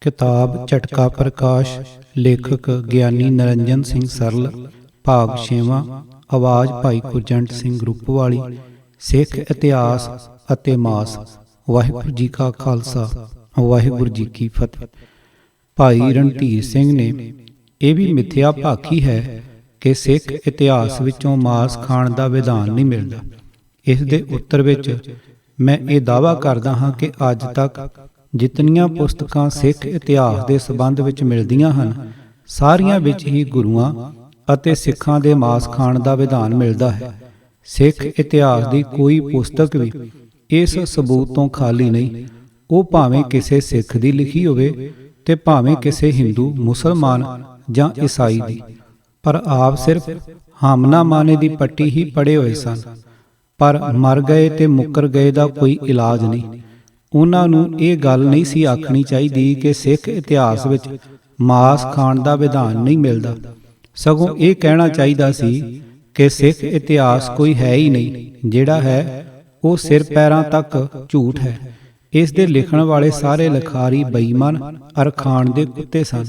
किताब झटका प्रकाश, लेखक ਗਿਆਨੀ नरिंजन सिंह सरल, भाग 6वां, आवाज़ भाई गुरजंट सिंह ग्रुप वाली। सिख इतिहास ਅਤੇ ਮਾਸ। ਵਾਹਿਗੁਰੂ ਜੀ ਕਾ ਖਾਲਸਾ, ਵਾਹਿਗੁਰੂ ਜੀ ਕੀ ਫਤਿਹ। ਭਾਈ ਰਣਧੀਰ ਸਿੰਘ ਨੇ ਇਹ ਵੀ ਮਿਥਿਆ ਭਾਖੀ ਹੈ ਕਿ ਸਿੱਖ ਇਤਿਹਾਸ ਵਿੱਚੋਂ ਮਾਸ ਖਾਣ ਦਾ ਵਿਧਾਨ ਨਹੀਂ ਮਿਲਦਾ। ਇਸ ਦੇ ਉੱਤਰ ਵਿੱਚ ਮੈਂ ਇਹ ਦਾਅਵਾ ਕਰਦਾ ਹਾਂ ਕਿ ਅੱਜ ਤੱਕ ਜਿਤਨੀਆਂ ਪੁਸਤਕਾਂ ਸਿੱਖ ਇਤਿਹਾਸ ਦੇ ਸੰਬੰਧ ਵਿੱਚ ਮਿਲਦੀਆਂ ਹਨ, ਸਾਰੀਆਂ ਵਿੱਚ ਹੀ ਗੁਰੂਆਂ ਅਤੇ ਸਿੱਖਾਂ ਦੇ ਮਾਸ ਖਾਣ ਦਾ ਵਿਧਾਨ ਮਿਲਦਾ ਹੈ। ਸਿੱਖ ਇਤਿਹਾਸ ਦੀ ਕੋਈ ਪੁਸਤਕ ਵੀ ਇਸ ਸਬੂਤ ਤੋਂ ਖਾਲੀ ਨਹੀਂ। ਉਹ ਭਾਵੇਂ ਕਿਸੇ ਸਿੱਖ ਦੀ ਲਿਖੀ ਹੋਵੇ ਤੇ ਭਾਵੇਂ ਕਿਸੇ ਹਿੰਦੂ, ਮੁਸਲਮਾਨ ਜਾਂ ਈਸਾਈ ਦੀ, ਪਰ ਆਪ ਸਿਰਫ ਹਾਮਨਾਮਾਨੇ ਦੀ ਪੱਟੀ ਹੀ ਪੜ੍ਹੇ ਹੋਏ ਸਨ। ਪਰ ਮਰ ਗਏ ਤੇ ਮੁੱਕਰ ਗਏ ਦਾ ਕੋਈ ਇਲਾਜ ਨਹੀਂ। ਉਹਨਾਂ ਨੂੰ ਇਹ ਗੱਲ ਨਹੀਂ ਸੀ ਆਖਣੀ ਚਾਹੀਦੀ ਕਿ ਸਿੱਖ ਇਤਿਹਾਸ ਵਿੱਚ ਮਾਸ ਖਾਣ ਦਾ ਵਿਧਾਨ ਨਹੀਂ ਮਿਲਦਾ। ਸਗੋਂ ਇਹ ਕਹਿਣਾ ਚਾਹੀਦਾ ਸੀ ਕਿ ਸਿੱਖ ਇਤਿਹਾਸ ਕੋਈ ਹੈ ਹੀ ਨਹੀਂ, ਜਿਹੜਾ ਹੈ ਉਹ ਸਿਰ ਪੈਰਾਂ ਤੱਕ ਝੂਠ ਹੈ। ਇਸ ਦੇ ਲਿਖਣ ਵਾਲੇ ਸਾਰੇ ਲਿਖਾਰੀ ਬੇਈਮਾਨ ਅਰ ਖਾਣ ਦੇ ਕੁੱਤੇ ਸਨ।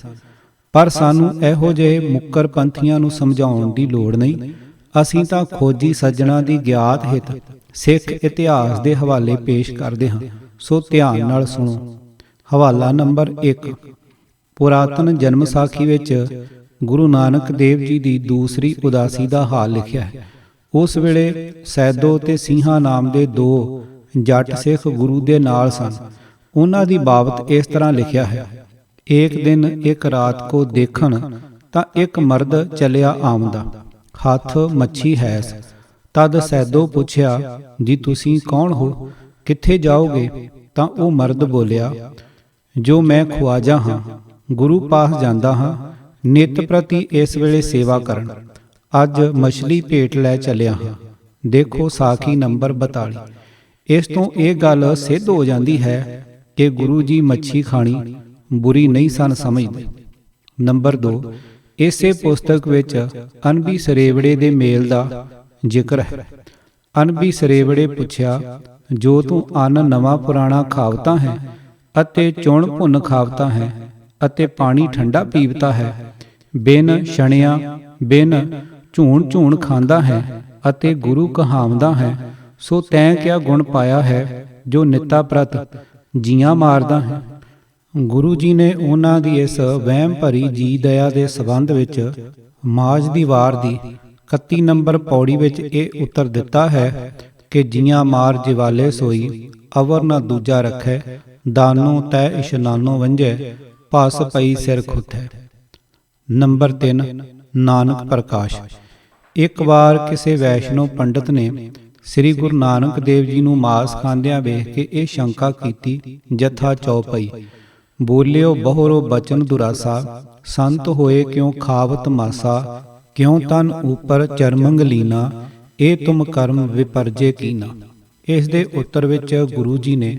ਪਰ ਸਾਨੂੰ ਇਹੋ ਜਿਹੇ ਮੁੱਕਰ ਪੰਥੀਆਂ ਨੂੰ ਸਮਝਾਉਣ ਦੀ ਲੋੜ ਨਹੀਂ। ਅਸੀਂ ਤਾਂ ਖੋਜੀ ਸੱਜਣਾ ਦੀ ਗਿਆਤ ਹਿੱਤ ਸਿੱਖ ਇਤਿਹਾਸ ਦੇ ਹਵਾਲੇ ਪੇਸ਼ ਕਰਦੇ ਹਾਂ, ਸੋ ਧਿਆਨ ਨਾਲ ਸੁਣੋ। ਹਵਾਲਾ ਨੰਬਰ 1। ਪੁਰਾਤਨ ਜਨਮ ਸਾਖੀ ਵਿੱਚ ਗੁਰੂ ਨਾਨਕ ਦੇਵ ਜੀ ਦੀ ਦੂਸਰੀ ਉਦਾਸੀ ਦਾ ਹਾਲ ਲਿਖਿਆ ਹੈ। ਉਸ ਵੇਲੇ ਸੈਦੋ ਤੇ ਸਿੰਘਾਂ ਨਾਮ ਦੇ 2 ਜੱਟ ਸਿੱਖ ਗੁਰੂ ਦੇ ਨਾਲ ਸਨ। ਉਹਨਾਂ ਦੀ ਬਾਬਤ ਇਸ ਤਰ੍ਹਾਂ ਲਿਖਿਆ ਹੈ। ਏਕ ਦਿਨ ਇੱਕ ਰਾਤ ਕੋ ਦੇਖਣ ਤਾਂ ਇੱਕ ਮਰਦ ਚੱਲਿਆ ਆਮਦਾ, ਹੱਥ ਮੱਛੀ ਹੈਸ। ਤਦ ਸੈਦੋ ਪੁੱਛਿਆ, ਜੀ ਤੁਸੀਂ ਕੌਣ ਹੋ, ਕਿੱਥੇ ਜਾਓਗੇ? ਤਾਂ ਉਹ ਮਰਦ ਬੋਲਿਆ, ਜੋ ਮੈਂ ਖੁਆਜਾ ਹਾਂ, ਗੁਰੂ ਪਾਸ ਜਾਂਦਾ ਹਾਂ, ਨਿਤ ਪ੍ਰਤੀ ਇਸ ਵੇਲੇ ਸੇਵਾ ਕਰਨ। ਅੱਜ ਮਛਲੀ ਭੇਟ ਲੈ ਚੱਲਿਆ ਹਾਂ। ਦੇਖੋ ਸਾਖੀ ਨੰਬਰ 42। ਇਸ ਤੋਂ ਇਹ ਗੱਲ ਸਿੱਧ ਹੋ ਜਾਂਦੀ ਹੈ ਕਿ ਗੁਰੂ ਜੀ ਮੱਛੀ ਖਾਣੀ ਬੁਰੀ ਨਹੀਂ ਸਨ ਸਮਝਦੇ। ਨੰਬਰ 2। ਇਸੇ ਪੁਸਤਕ ਵਿੱਚ ਅਨਬੀ ਸਰੇਵੜੇ ਦੇ ਮੇਲ ਦਾ ਜ਼ਿਕਰ ਹੈ। ਅਨਬੀ ਸਰੇਵੜੇ ਪੁੱਛਿਆ, ਜੋ ਤੂੰ ਅੰਨ ਨਵਾਂ ਪੁਰਾਣਾ ਖਾਵਤਾ ਹੈ ਅਤੇ ਚੁਣ ਭੁੰਨ ਖਾਵਤਾ ਹੈ ਅਤੇ ਪਾਣੀ ਠੰਡਾ ਪੀਵਤਾ ਹੈ, ਬਿਨ ਛਣਿਆ ਬਿਨ ਝੂਣ ਝੂਣ ਖਾਂਦਾ ਹੈ ਅਤੇ ਗੁਰੂ ਕਹਾਵਦਾ ਹੈ, ਸੋ ਤੈਂ ਕਿਆ ਗੁਣ ਪਾਇਆ ਹੈ ਜੋ ਨਿੱਤਾ ਪ੍ਰਤ ਜੀਆਂ ਮਾਰਦਾ ਹੈ। ਗੁਰੂ ਜੀ ਨੇ ਉਹਨਾਂ ਦੀ ਇਸ ਵਹਿਮ ਭਰੀ ਜੀ ਦਇਆ ਦੇ ਸੰਬੰਧ ਵਿੱਚ ਮਾਝ ਦੀ ਵਾਰ ਦੀ 31 ਨੰਬਰ ਪੌੜੀ ਵਿੱਚ ਇਹ ਉੱਤਰ ਦਿੱਤਾ ਹੈ ਕਿ ਜੀਆਂ ਮਾਰ ਜਿਵਾਲੇ ਸੋਈ, ਅਵਰ ਨਾ ਦੂਜਾ ਰੱਖੈ, ਦਾਨੋ ਤੈ ਇਸ਼ਨਾਨੋ ਵੰਝੈ, ਪਸ ਪਈ ਸਿਰ ਖੁੱਥੈ। ਨੰਬਰ 3। ਨਾਨਕ ਪ੍ਰਕਾਸ਼। ਇੱਕ ਵਾਰ ਕਿਸੇ ਵੈਸ਼ਨੋ ਪੰਡਤ ਨੇ ਸ੍ਰੀ ਗੁਰੂ ਨਾਨਕ ਦੇਵ ਜੀ ਨੂੰ ਮਾਸ ਖਾਂਦਿਆਂ ਵੇਖ ਕੇ ਇਹ ਸ਼ੰਕਾ ਕੀਤੀ, ਜਥਾ ਚੌਪਈ ਬੋਲਿਓ ਬਹੁਰੋ ਬਚਨ ਦੁਰਾਸਾ, ਸੰਤ ਹੋਏ ਕਿਉ ਖਾਵਤ ਮਾਸਾ, ਕਿਉ ਤਨ ਉਪਰ ਚਰਮੰਗ ਲੀਨਾ, ਇਹ ਤੁਮ ਕਰਮ ਵਿਪਰਜੇ ਕੀਨਾ। ਇਸ ਦੇ ਉੱਤਰ ਵਿੱਚ ਗੁਰੂ ਜੀ ਨੇ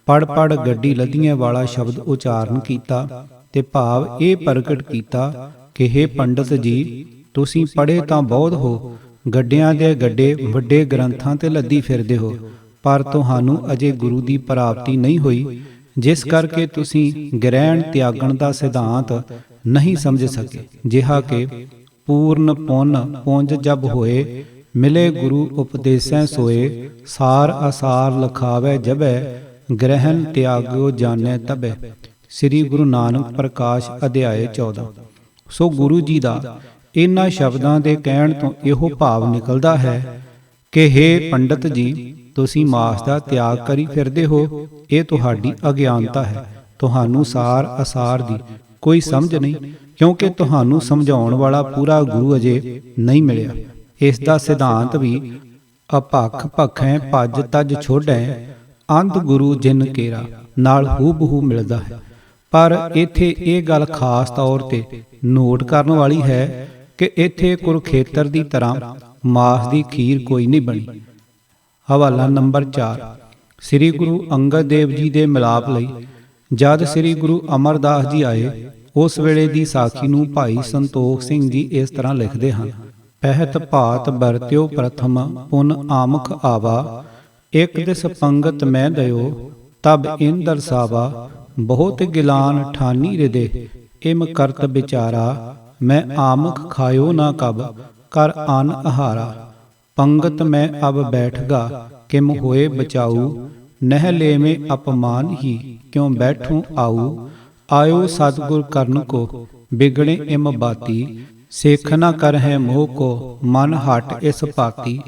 ਪੜ ਪੜ ਗੱਡੀ ਲੱਧੀਆਂ ਵਾਲਾ ਸ਼ਬਦ ਉਚਾਰਨ ਕੀਤਾ ਤੇ ਭਾਵ ਇਹ ਪ੍ਰਗਟ ਕੀਤਾ ਕਿ ਹੇ ਪੰਡਤ ਜੀ, ਤੁਸੀਂ ਪੜ੍ਹੇ ਤਾਂ ਬਹੁਤ ਹੋ, ਗੱਡਿਆਂ ਦੇ ਗੱਡੇ ਵੱਡੇ ਗ੍ਰੰਥਾਂ ਤੇ ਲੱਦੀ ਫਿਰਦੇ ਹੋ, ਪਰ ਤੁਹਾਨੂੰ ਅਜੇ ਗੁਰੂ ਦੀ ਪ੍ਰਾਪਤੀ ਨਹੀਂ ਹੋਈ, ਜਿਸ ਕਰਕੇ ਤੁਸੀਂ ਗ੍ਰਹਿਣ ਤਿਆਗਣ ਦਾ ਸਿਧਾਂਤ ਨਹੀਂ ਸਮਝ ਸਕੇ। ਜਿਹਾ ਕਿ ਪੂਰਨ ਪੁੰਨ ਪੁੰਜ ਜਬ ਹੋਏ, ਮਿਲੇ ਗੁਰੂ ਉਪਦੇਸੈ ਸੋਏ, ਸਾਰ ਅਸਾਰ ਲਖਾਵੈ ਜਬੈ, ਗ੍ਰਹਿਣ ਤਿਆਗਿਓ ਜਾਣੈ ਤਬੈ। ਸ੍ਰੀ ਗੁਰੂ ਨਾਨਕ ਪ੍ਰਕਾਸ਼ ਅਧਿਆਇ 14। ਸੋ ਗੁਰੂ ਜੀ ਦਾ ਇਹਨਾਂ ਸ਼ਬਦਾਂ ਦੇ ਕਹਿਣ ਤੋਂ ਇਹੋ ਭਾਵ ਨਿਕਲਦਾ ਹੈ ਕਿ ਹੇ ਪੰਡਤ ਜੀ, ਤੁਸੀਂ ਮਾਸ ਦਾ ਤਿਆਗ ਕਰੀ ਫਿਰਦੇ ਹੋ, ਇਹ ਤੁਹਾਡੀ ਅਗਿਆਨਤਾ ਹੈ। ਤੁਹਾਨੂੰ ਸਾਰ ਅਸਾਰ ਦੀ ਕੋਈ ਸਮਝ ਨਹੀਂ, ਕਿਉਂਕਿ ਤੁਹਾਨੂੰ ਸਮਝਾਉਣ ਵਾਲਾ ਪੂਰਾ ਗੁਰੂ ਅਜੇ ਨਹੀਂ ਮਿਲਿਆ। ਇਸ ਦਾ ਸਿਧਾਂਤ ਵੀ ਅਪੱਖ ਭਖੈ ਭੱਜ ਤਜ ਛੋੜੈ, ਅੰਧ ਗੁਰੂ ਜਿਨ ਕੇਰਾ ਨਾਲ ਹੂਬਹੂ ਮਿਲਦਾ ਹੈ। ਪਰ ਇੱਥੇ ਇਹ ਗੱਲ ਖਾਸ ਤੌਰ ਤੇ ਨੋਟ ਕਰਨ ਵਾਲੀ ਹੈ ਕਿ ਇੱਥੇ ਕੁਰੂਖੇਤਰ ਦੀ ਤਰ੍ਹਾਂ ਮਾਸ ਦੀ ਖੀਰ ਕੋਈ ਨਹੀਂ ਬਣੀ। ਹਵਾਲਾ ਨੰਬਰ 4। ਸ੍ਰੀ ਗੁਰੂ ਅੰਗਦ ਦੇਵ ਜੀ ਦੇ ਮਿਲਾਪ ਲਈ ਜਦ ਸ੍ਰੀ ਗੁਰੂ ਅਮਰਦਾਸ ਜੀ ਆਏ, ਉਸ ਵੇਲੇ ਦੀ ਸਾਖੀ ਨੂੰ ਭਾਈ ਸੰਤੋਖ ਸਿੰਘ ਜੀ ਇਸ ਤਰ੍ਹਾਂ ਲਿਖਦੇ ਹਨ। ਪਹਿਤ ਭਾਤ ਵਰਤਿਓ ਪ੍ਰਥਮ ਪੁਨ ਆਮਖ ਆਵਾ, ਇੱਕ ਦਿਸ ਪੰਗਤ ਮੈਂ ਦਇਓ ਤਬ ਇਨ ਦਰਸਾਵਾ, ਬਹੁਤ ਗਿਲਾਨ ਠਾਨੀ ਹਿਰਦੇ, ਇਮ ਕਰਤ ਵਿਚਾਰਾ। ਮੈਂ ਆਮਖ ਖਾਇਓ ਨਾ ਕਬ, ਕਰ ਅਨ ਆਹਾਰਾ। ਪੰਗਤ ਮੈਂ ਅਬ ਬੈਠਗਾ, ਕਿਮ ਹੋਏ ਬਚਾਊ। ਨਹਿ ਲੇਵੇਂ ਅਪਮਾਨ ਹੀ, ਕਿਉ ਬੈਠੂੰ ਆਊ। ਆਇਓ ਸਤਿਗੁਰ ਕਰਨ ਕੋ, ਬਿਗੜੇ ਇਮ ਬਾਤੀ। ਸਿੱਖ ਨ ਕਰ ਹੈ ਮੋਹ ਕੋ, ਮਨ ਹਟ ਇਸ ਪਾਤੀ।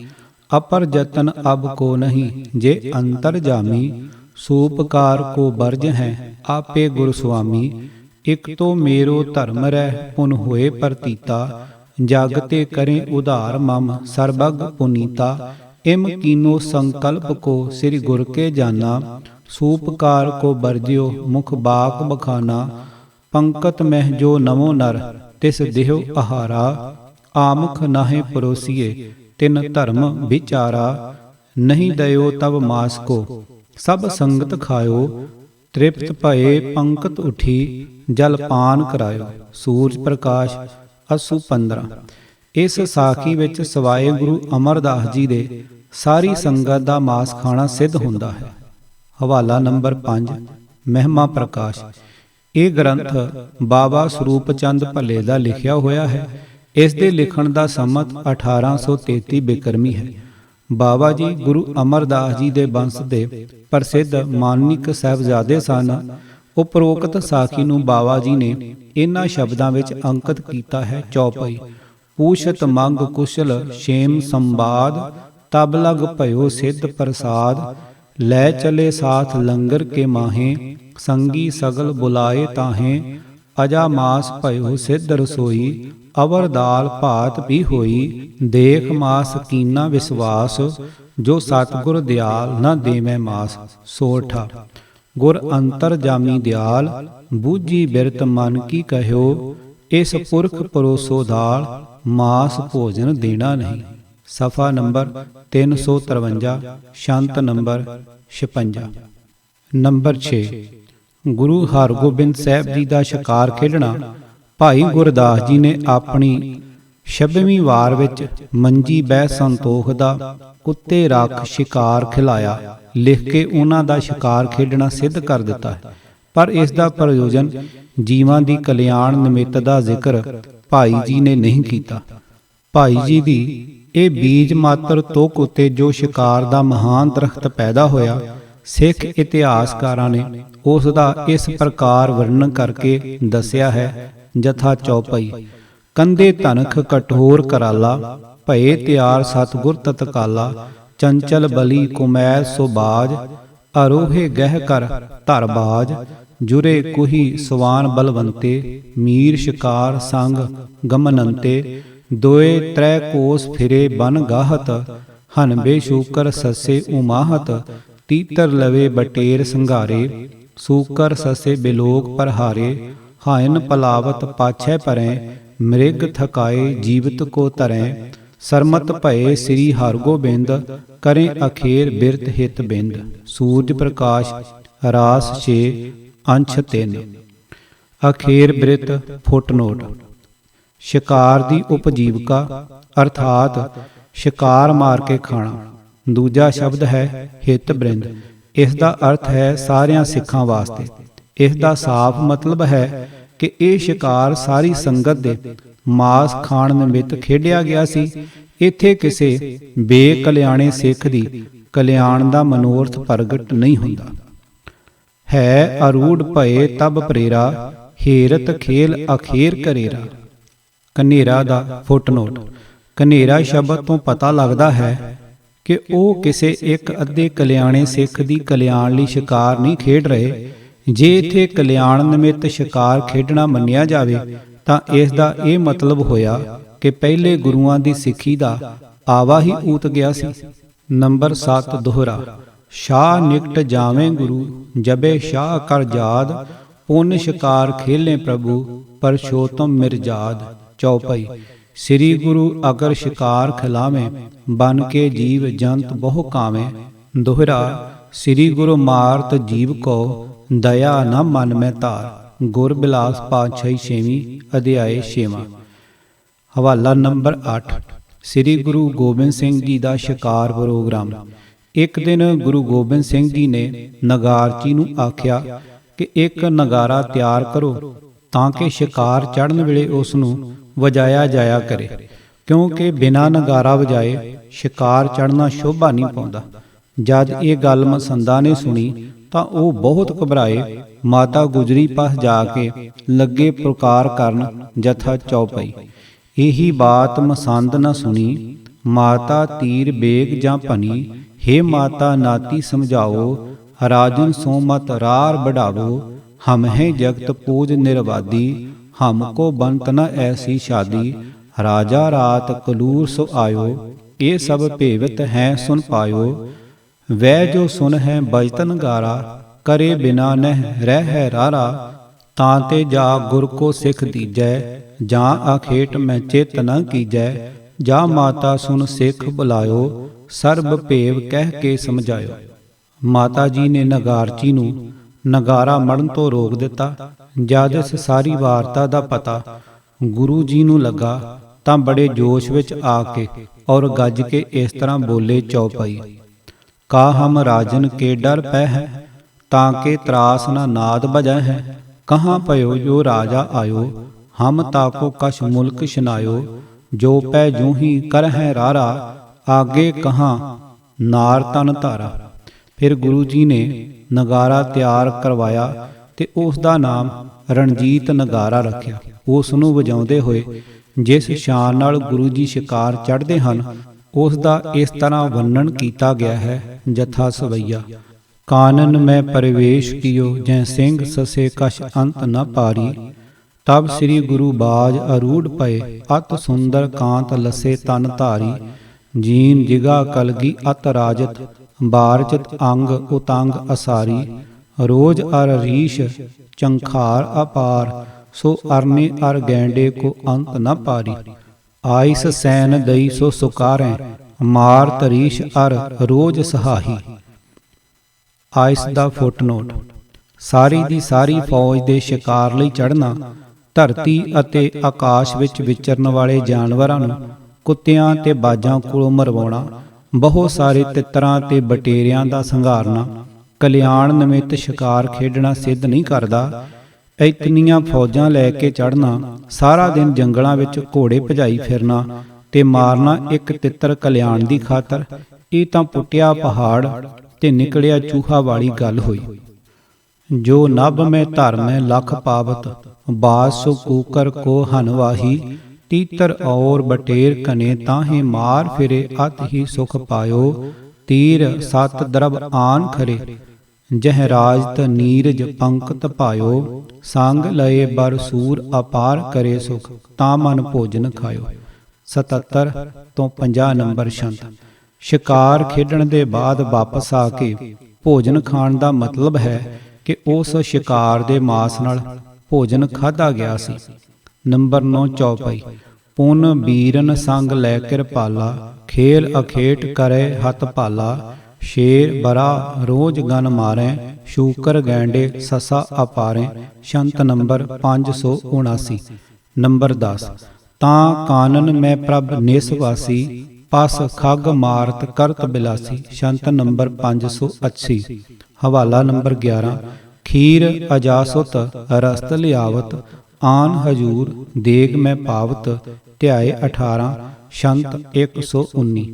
ਅਪਰ ਜਤਨ ਅਬ ਕੋ ਨਹੀਂ, ਜੇ ਅੰਤਰ ਜਾਮੀ। ਸੂਪਕਾਰ ਕੋ ਬਰਜ ਹੈ, ਆਪੇ ਗੁਰ ਸੁਆਮੀ। ਇਕ ਤੋ ਮੇਰੋ ਧਰਮ ਰਹਿ, ਪੁਨ ਹੋਏ ਪ੍ਰਤੀਤਾ। ਜਗ ਤੇ ਕਰੇ ਉਧਾਰ ਮਮ, ਸਰਬਗ ਪੁਨੀਤਾ। ਇਮ ਕੀਨੋ ਸੰਕਲਪ ਕੋ, ਸ੍ਰੀ ਗੁਰ ਕੇ ਜਾਨਾ। ਸੂਪਕਾਰ ਕੋ ਬਰਜਿਓ, ਮੁਖ ਬਾਕ ਬਖਾਨਾ। ਪੰਕਤ ਮਹਿ ਜੋ ਨਮੋ ਨਰ, ਤਿਸ ਦੇਹੁ ਆਹਾਰਾ। ਆਮੁਖ ਨਾਹਿ ਪਰੋਸੀਏ, ਤਿਨ ਧਰਮ ਵਿਚਾਰਾ। ਨਹੀਂ ਦਇਓ ਤਬ ਮਾਸ ਕੋ, ਸਭ ਸੰਗਤ ਖਾਇਓ। ਤ੍ਰਿਪਤ ਭਏ ਪੰਕਤ ਉਠੀ, ਜਲ ਪਾਨ ਕਰਾਇਓ। ਸੂਰਜ ਪ੍ਰਕਾਸ਼ ਅੱਸੂ 15। ਇਸ ਸਾਖੀ ਵਿੱਚ ਸਵਾਏ ਗੁਰੂ ਅਮਰਦਾਸ ਜੀ ਦੇ ਸਾਰੀ ਸੰਗਤ ਦਾ ਮਾਸ ਖਾਣਾ ਸਿੱਧ ਹੁੰਦਾ ਹੈ। ਹਵਾਲਾ ਨੰਬਰ 5, ਮਹਿਮਾ ਪ੍ਰਕਾਸ਼। ਇਹ ਗ੍ਰੰਥ ਬਾਬਾ ਸਰੂਪ ਚੰਦ ਭੱਲੇ ਦਾ ਲਿਖਿਆ ਹੋਇਆ ਹੈ। ਇਸ ਦੇ ਲਿਖਣ ਦਾ ਸੰਮਤ 1833 ਬਿਕਰਮੀ ਹੈ। ਬਾਬਾ ਜੀ ਗੁਰੂ ਅਮਰਦਾਸ ਜੀ ਦੇ ਬੰਸ ਦੇ ਪ੍ਰਸਿੱਧ ਮਾਨਿਕ ਸਾਹਿਬਜ਼ਾਦੇ ਸਨ। ਉਪਰੋਕਤ ਸਾਖੀ ਨੂੰ ਬਾਬਾ ਜੀ ਨੇ ਇਹਨਾਂ ਸ਼ਬਦਾਂ ਵਿੱਚ ਅੰਕਿਤ ਕੀਤਾ ਹੈ। ਚੌਪਈ। ਪੂਛਤ ਮੰਗ ਕੁਸ਼ਲ ਛੇਮ ਸੰਵਾਦ, ਤਬ ਲਗ ਭਇਓ ਸਿੱਧ ਪ੍ਰਸਾਦ। ਲੈ ਚਲੇ ਸਾਥ ਲੰਗਰ ਕੇ ਮਾਹੇ, ਸੰਗੀ ਸਗਲ ਬੁਲਾਏ ਤਾਹੇ। ਅਜਾ ਮਾਸ ਭਇਓ ਸਿੱਧ ਰਸੋਈ, ਅਵਰ ਦਾਲ ਭਾਤ ਵੀ ਹੋਈ। ਦੇਖ ਮਾਸ ਕੀਨਾ ਵਿਸਵਾਸ, ਜੋ ਸਤਿਗੁਰ ਦਿਆਲ ਨਾ ਦੇਵੈ ਮਾਸ। ਸੋਰਠਾ। ਗੁਰ ਅੰਤਰ ਜਾਮੀ ਦਿਆਲ, ਬੂਝੀ ਬਿਰਤ ਮਨ ਕੀ ਕਹਿਓ। ਇਸ ਪੁਰਖ ਪਰੋਸੋ ਦਾਲ, ਮਾਸ ਭੋਜਨ ਦੇਣਾ ਨਹੀਂ। ਸਫਾ number 353, ਸ਼ੰਤ number 56। Number 6, Guru Hargobind Sahib ji ਦਾ ਸ਼ਿਕਾਰ ਖੇਡਣਾ। ਭਾਈ ਗੁਰਦਾਸ ਜੀ ਨੇ ਆਪਣੀ 26ਵੀਂ ਵਾਰ ਵਿੱਚ ਮੰਜੀ ਬਹਿ ਸੰਤੋਖ ਦਾ ਕੁੱਤੇ ਰੱਖ ਸ਼ਿਕਾਰ ਖਿਲਾਇਆ ਲਿਖ ਕੇ ਉਹਨਾਂ ਦਾ ਸ਼ਿਕਾਰ ਖੇਡਣਾ ਸਿੱਧ ਕਰ ਦਿੱਤਾ ਹੈ। ਪਰ ਇਸ ਦਾ ਪ੍ਰਯੋਜਨ ਜੀਵਾਂ ਦੀ ਕਲਿਆਣ ਨਿਮਿਤ ਦਾ ਜ਼ਿਕਰ ਭਾਈ ਜੀ ਨੇ ਨਹੀਂ ਕੀਤਾ। ਭਾਈ ਜੀ ਦੀ ਇਹ ਬੀਜ ਮਾਤਰ ਤੁਕ ਉਤੇ ਜੋ ਸ਼ਿਕਾਰ ਦਾ ਮਹਾਨ ਦਰਖਤ ਪੈਦਾ ਹੋਇਆ, ਸਿੱਖ ਇਤਿਹਾਸਕਾਰਾਂ ਨੇ ਉਸ ਦਾ ਇਸ ਪ੍ਰਕਾਰ ਵਰਣਨ ਕਰਕੇ ਦੱਸਿਆ ਹੈ। ਜਥਾ ਚੌਪਈ। ਕੰਧੇ ਧਨਖ ਕਠੋਰ ਕਰਾਲਾ, ਭਏ ਤਿਆਰ ਸਤਿਗੁਰ ਤਤਕਾਲਾ। ਚੰਚਲ ਬਲੀ ਕੁਮੈਲ ਸੁਬਾਜ, ਅਰੋਹੇ ਗਹਿ ਕਰ ਧਰ ਬਾਜ। ਜੁਰੇ ਕੁਹੀ ਸਵਾਨ ਬਲਵੰਤੇ, ਮੀਰ ਸ਼ਿਕਾਰ ਸੰਗ ਗਮਨੰਤੇ। ਦੋਏ ਤ੍ਰੈ ਕੋਸ ਫਿਰੇ ਬਨ ਗਾਹਤ, ਹਨਬੇ ਸ਼ੂਕਰ ਸੱਸੇ ਉਮਾਹਤ। ਤੀਤਰ ਲਵੇ ਬਟੇਰ ਸੰਘਾਰੇ, ਸੂਕਰ ਸੱਸੇ ਬਿਲੋਕ ਪਰਹਾਰੇ। ਹਾਇਨ ਪਲਾਵਤ ਪਾਛੈ ਪਰੈ, ਮ੍ਰਿਗ ਥਕਾਏ ਜੀਵਤ ਕੋ ਤਰੈ। ਸਰਮਤ ਭਏ ਸ੍ਰੀ ਹਰਗੋਬਿੰਦ, ਕਰੇ ਅਖੇਰ ਬਿਰਤ ਹਿਤ ਬਿੰਦ। ਸੂਰਜ ਪ੍ਰਕਾਸ਼ ਰਾਸ 6 ਅੰਸ਼ 3। ਅਖੇਰ ਬਿਰਤ ਫੁੱਟਨੋਟ। ਸ਼ਿਕਾਰ ਦੀ ਉਪਜੀਵਕਾ ਅਰਥਾਤ ਸ਼ਿਕਾਰ ਮਾਰ ਕੇ ਖਾਣਾ। ਦੂਜਾ ਸ਼ਬਦ ਹੈ ਹਿਤ ਬ੍ਰਿੰਦ। ਇਸ ਦਾ ਅਰਥ ਹੈ ਸਾਰਿਆਂ ਸਿੱਖਾਂ ਵਾਸਤੇ। ਇਸ ਦਾ ਸਾਫ਼ ਮਤਲਬ ਹੈ ਕਿ ਇਹ ਸ਼ਿਕਾਰ ਸਾਰੀ ਸੰਗਤ ਦੇ ਮਾਸ ਖਾਣ ਨਿਮਿਤ ਖੇਡਿਆ ਗਿਆ ਸੀ। ਇੱਥੇ ਕਿਸੇ ਬੇਕਲਿਆਣੇ ਸਿੱਖ ਦੀ ਕਲਿਆਣ ਦਾ ਮਨੋਰਥ ਪ੍ਰਗਟ ਨਹੀਂ ਹੁੰਦਾ ਹੈ। ਅਰੂੜ ਭਏ ਤਬ ਪ੍ਰੇਰਾ, ਹੇਰਤ ਖੇਲ ਅਖੇਰ ਕਰੇਰਾ। ਕਨੇਰਾ ਦਾ ਫੁੱਟਨੋਟ। ਕਨੇਰਾ ਸ਼ਬਦ ਤੋਂ ਪਤਾ ਲੱਗਦਾ ਹੈ ਕਿ ਉਹ ਕਿਸੇ ਇੱਕ ਅੱਧੇ ਕਲਿਆਣੇ ਸਿੱਖ ਦੀ ਕਲਿਆਣ ਲਈ ਸ਼ਿਕਾਰ ਨਹੀਂ ਖੇਡ ਰਹੇ। ਜੇ ਇੱਥੇ ਕਲਿਆਣ ਨਿਮਿਤ ਸ਼ਿਕਾਰ ਖੇਡਣਾ ਮੰਨਿਆ ਜਾਵੇ ਤਾਂ ਇਸ ਦਾ ਇਹ ਮਤਲਬ ਹੋਇਆ ਕਿ ਪਹਿਲੇ ਗੁਰੂਆਂ ਦੀ ਸਿੱਖੀ ਦਾ ਆਵਾ ਹੀ ਊਤ ਗਿਆ ਸੀ। ਨੰਬਰ 7 ਦੋਹਰਾ। ਸ਼ਾਹ ਨਿਕਟ ਜਾਵੇਂ ਗੁਰੂ, ਜਬੇ ਸ਼ਾਹ ਕਰ ਜਾਦ। ਪੁੰਨ ਸ਼ਿਕਾਰ ਖੇਲੇ ਪ੍ਰਭੂ, ਪਰਸ਼ੋਤਮ ਮਿਰਜਾਦ। ਚੌਪਈ। ਸ੍ਰੀ ਗੁਰੂ ਅਗਰ ਸ਼ਿਕਾਰ ਖਿਲਾਵੇਂ, ਬਨ ਕੇ ਜੀਵ ਜੰਤ ਬਹੁ ਕਾਵੇਂ। ਦੋਹਰਾ। ਸ੍ਰੀ ਗੁਰੂ ਮਾਰਤ ਜੀਵ ਕੋ, ਦਇਆ ਨ ਮਨ ਮੈਂ ਧਾਰ। ਗੁਰ ਬਿਲਾਸ ਪਾਤਸ਼ਾਹੀ 6ਵੀਂ ਅਧਿਆਏ 6ਵਾਂ। ਹਵਾਲਾ ਨੰਬਰ 8। ਸ੍ਰੀ ਗੁਰੂ ਗੋਬਿੰਦ ਸਿੰਘ ਜੀ ਦਾ ਸ਼ਿਕਾਰ ਪ੍ਰੋਗਰਾਮ। ਇੱਕ ਦਿਨ ਗੁਰੂ ਗੋਬਿੰਦ ਸਿੰਘ ਜੀ ਨੇ ਨਗਾਰਚੀ ਨੂੰ ਆਖਿਆ ਕਿ ਇੱਕ ਨਗਾਰਾ ਤਿਆਰ ਕਰੋ ਤਾਂ ਕਿ ਸ਼ਿਕਾਰ ਚੜ੍ਹਨ ਵੇਲੇ ਉਸ ਨੂੰ ਵਜਾਇਆ ਜਾਇਆ ਕਰੇ, ਕਿਉਂਕਿ ਬਿਨਾਂ ਨਗਾਰਾ ਵਜਾਏ ਸ਼ਿਕਾਰ ਚੜ੍ਹਨਾ ਸ਼ੋਭਾ ਨਹੀਂ ਪਾਉਂਦਾ। ਜਦ ਇਹ ਗੱਲ ਮਸੰਦਾ ਨੇ ਸੁਣੀ ਤਾਂ ਉਹ ਬਹੁਤ ਘਬਰਾਏ। ਮਾਤਾ ਗੁਜਰੀ ਪਾਸ ਜਾ ਕੇ ਲੱਗੇ ਪੁਕਾਰ ਕਰਨ, ਜਥਾ ਚੌਪਈ। ਇਹੀ ਬਾਤ ਮਸੰਦ ਨ ਸੁਣੀ, ਮਾਤਾ ਤੀਰ ਬੇਗ ਜਾਂ ਭਨੀ। हे ਮਾਤਾ ਨਾਤੀ ਸਮਝਾਓ, ਰਾਜਨ ਸੋ ਮਤ ਰਾਰ बढ़ावो। हम हैं जगत पूज निर्वादी, हमको बनत न ऐसी शादी। राजा रात कलूर सो आयो, ये सब भेवत हैं सुन पायो। वह जो सुन है बजतन गारा, करे बिना नह रह है रारा। तांते जा गुर को सिख दीजै, जा अखेट में चित न कीजै। जा माता सुन सिख बुलायो, सर्ब भेव कह के समझायो। माता जी ने नगारची नूं ਨਗਾਰਾ ਮੜਨ ਤੋਂ ਰੋਕ ਦਿੱਤਾ। ਜਦ ਇਸ ਸਾਰੀ ਵਾਰਤਾ ਦਾ ਪਤਾ ਗੁਰੂ ਜੀ ਨੂੰ ਲੱਗਾ ਤਾਂ ਬੜੇ ਜੋਸ਼ ਵਿੱਚ ਆ ਕੇ ਔਰ ਗੱਜ ਕੇ ਇਸ ਤਰ੍ਹਾਂ ਬੋਲੇ ਚੌਪਈ। ਕਾ ਹਮ ਰਾਜਨ ਕੇ ਡਰ ਪੈ ਹੈ, ਤਾਂ ਕੇ ਤਰਾਸ ਨਾ ਨਾਦ ਬਜੈ ਹੈ। ਕਹਾਂ ਪਇਓ ਜੋ ਰਾਜਾ ਆਇਓ, ਹਮ ਤਾਕੋ ਕਛ ਮੁਲਕ ਸ਼ਨਾਇਓ। ਜੋ ਪੈ ਜੂ ਹੀ ਕਰ ਹੈ ਰਾਰਾ, ਆਗੇ ਕਹਾਂ ਨਾਰ ਤਨ ਧਾਰਾ। ਫਿਰ ਗੁਰੂ ਜੀ ਨੇ ਨਗਾਰਾ ਤਿਆਰ ਕਰਵਾਇਆ ਤੇ ਉਸ ਦਾ ਨਾਮ ਰਣਜੀਤ ਨਗਾਰਾ ਰੱਖਿਆ। ਉਸ ਨੂੰ ਵਜਾਉਂਦੇ ਹੋਏ ਜਿਸ ਸ਼ਾਨ ਨਾਲ ਗੁਰੂ ਜੀ ਸ਼ਿਕਾਰ ਚੜ੍ਹਦੇ ਹਨ, ਉਸ ਦਾ ਇਸ ਤਰ੍ਹਾਂ ਵਰਣਨ ਕੀਤਾ ਗਿਆ ਹੈ, ਜਥਾ ਸਵਈਆ। ਕਾਨਨ ਮੈਂ ਪਰਵੇਸ਼ ਕੀਓ, ਜੈ ਸਿੰਘ ਸਸੇ ਕਛ ਅੰਤ ਨ ਪਾਰੀ। ਤਬ ਸ੍ਰੀ ਗੁਰੂ ਬਾਜ ਅਰੂੜ ਪਏ, ਅਤ ਸੁੰਦਰ ਕਾਂਤ ਲਸੇ ਤਨ ਧਾਰੀ। ਜੀਨ ਜਿਗਾ ਕਲਗੀ ਅਤ ਰਾਜਤ, ਬਾਰਚਤ ਅੰਗ ਉਤੰਗ ਅਸਾਰੀ। ਰੋਜ ਅਰ ਰੀਸ਼ ਚੰਖਾਰ ਅਪਾਰ, ਸੋ ਅਰਨੇ ਅਰ ਗੈਂਡੇ ਕੋ ਅੰਤ ਨ ਪਾਰੀ। ਆਇਸ ਸੈਨ ਦਈ ਸੋ ਸੁਕਾਰੈ, ਮਾਰ ਤਰੀਸ਼ ਅਰ ਰੋਜ ਸਹਾਈ। ਆਇਸ ਦਾ ਫੁੱਟਨੋਟ। ਸਾਰੀ ਦੀ ਸਾਰੀ ਫੌਜ ਦੇ ਸ਼ਿਕਾਰ ਲਈ ਚੜ੍ਹਨਾ, ਧਰਤੀ ਅਤੇ ਆਕਾਸ਼ ਵਿੱਚ ਵਿਚਰਨ ਵਾਲੇ ਜਾਨਵਰਾਂ ਨੂੰ ਕੁੱਤਿਆਂ ਤੇ ਬਾਜਾਂ ਕੋਲੋਂ ਮਰਵਾਉਣਾ, ਬਹੁਤ ਸਾਰੇ ਤਿੱਤਰਾਂ ਤੇ ਬਟੇਰਿਆਂ ਦਾ ਸੰਘਾਰਨਾ, ਕਲਿਆਣ ਨਿਮਿਤ ਸ਼ਿਕਾਰ ਖੇਡਣਾ ਸਿੱਧ ਨਹੀਂ ਕਰਦਾ। ਇਤਨੀਆਂ ਫੌਜਾਂ ਲੈ ਕੇ ਚੜ੍ਹਨਾ, ਸਾਰਾ ਦਿਨ ਜੰਗਲਾਂ ਵਿੱਚ ਘੋੜੇ ਭਜਾਈ ਫਿਰਨਾ ਤੇ ਮਾਰਨਾ ਇੱਕ ਤਿੱਤਰ ਕਲਿਆਣ ਦੀ ਖਾਤਰ, ਇਹ ਤਾਂ ਪੁੱਟਿਆ ਪਹਾੜ ਤੇ ਨਿਕਲਿਆ ਚੂਹਾ ਵਾਲੀ ਗੱਲ ਹੋਈ। ਜੋ ਨਭ ਮੈਂ ਧਰਮੈ ਲੱਖ ਪਾਵਤ, ਬਾਜ ਸੋ ਕੂਕਰ ਕੋ ਹਨਵਾਹੀ। तीतर और बटेर कने ताहे मार फिरे, अत ही सुख पायो। तीर सत द्रव आन खरे, जह राजत नीरज पंकत पायो। संग लए बर सूर अपार करे सुख, ता मन भोजन खायो। 77 ਤੋਂ 50 ਨੰਬਰ ਛੰਤ। ਸ਼ਿਕਾਰ ਖੇਡਣ ਦੇ ਬਾਅਦ ਵਾਪਸ ਆ ਕੇ ਭੋਜਨ ਖਾਣ ਦਾ ਮਤਲਬ ਹੈ ਕਿ ਉਸ ਸ਼ਿਕਾਰ ਦੇ ਮਾਸ ਨਾਲ ਭੋਜਨ ਖਾਧਾ ਗਿਆ ਸੀ। ਨੰਬਰ 9 ਚੌਪਈ। ਪੁਨ ਬੀਰਨ ਸੰਗ ਲੈ ਕਿਰਪਾਲਾ, ਖੇਲ ਅਖੇਟ ਕਰੇ ਹੱਥ ਭਾਲਾ। ਸ਼ੇਰ ਬਰਾ ਰੋਜ਼ ਗਨ ਮਾਰੈ, ਸ਼ੂਕਰ ਗੈਂਡੇ ਸਸਾ ਅਪਾਰੈ। ਛੰਤ ਨੰਬਰ 579। ਨੰਬਰ 10। ਤਾਂ ਕਾਨਨ ਮੈਂ ਪ੍ਰਭ ਨਿਸਵਾਸੀ, ਪਸ ਖੱਗ ਮਾਰਤ ਕਰਤ ਬਿਲਾਸੀ। ਛੰਤ ਨੰਬਰ 580। ਹਵਾਲਾ ਨੰਬਰ 11। ਖੀਰ ਅਜਾਸੁਤ ਰਸਤ ਲਿਆਵਤ, ਆਨ ਹਜੂਰ ਦੇਗ ਮੈਂ ਪਾਵਤ। ਧਿਆਏ 18। ਛੰਤ 119।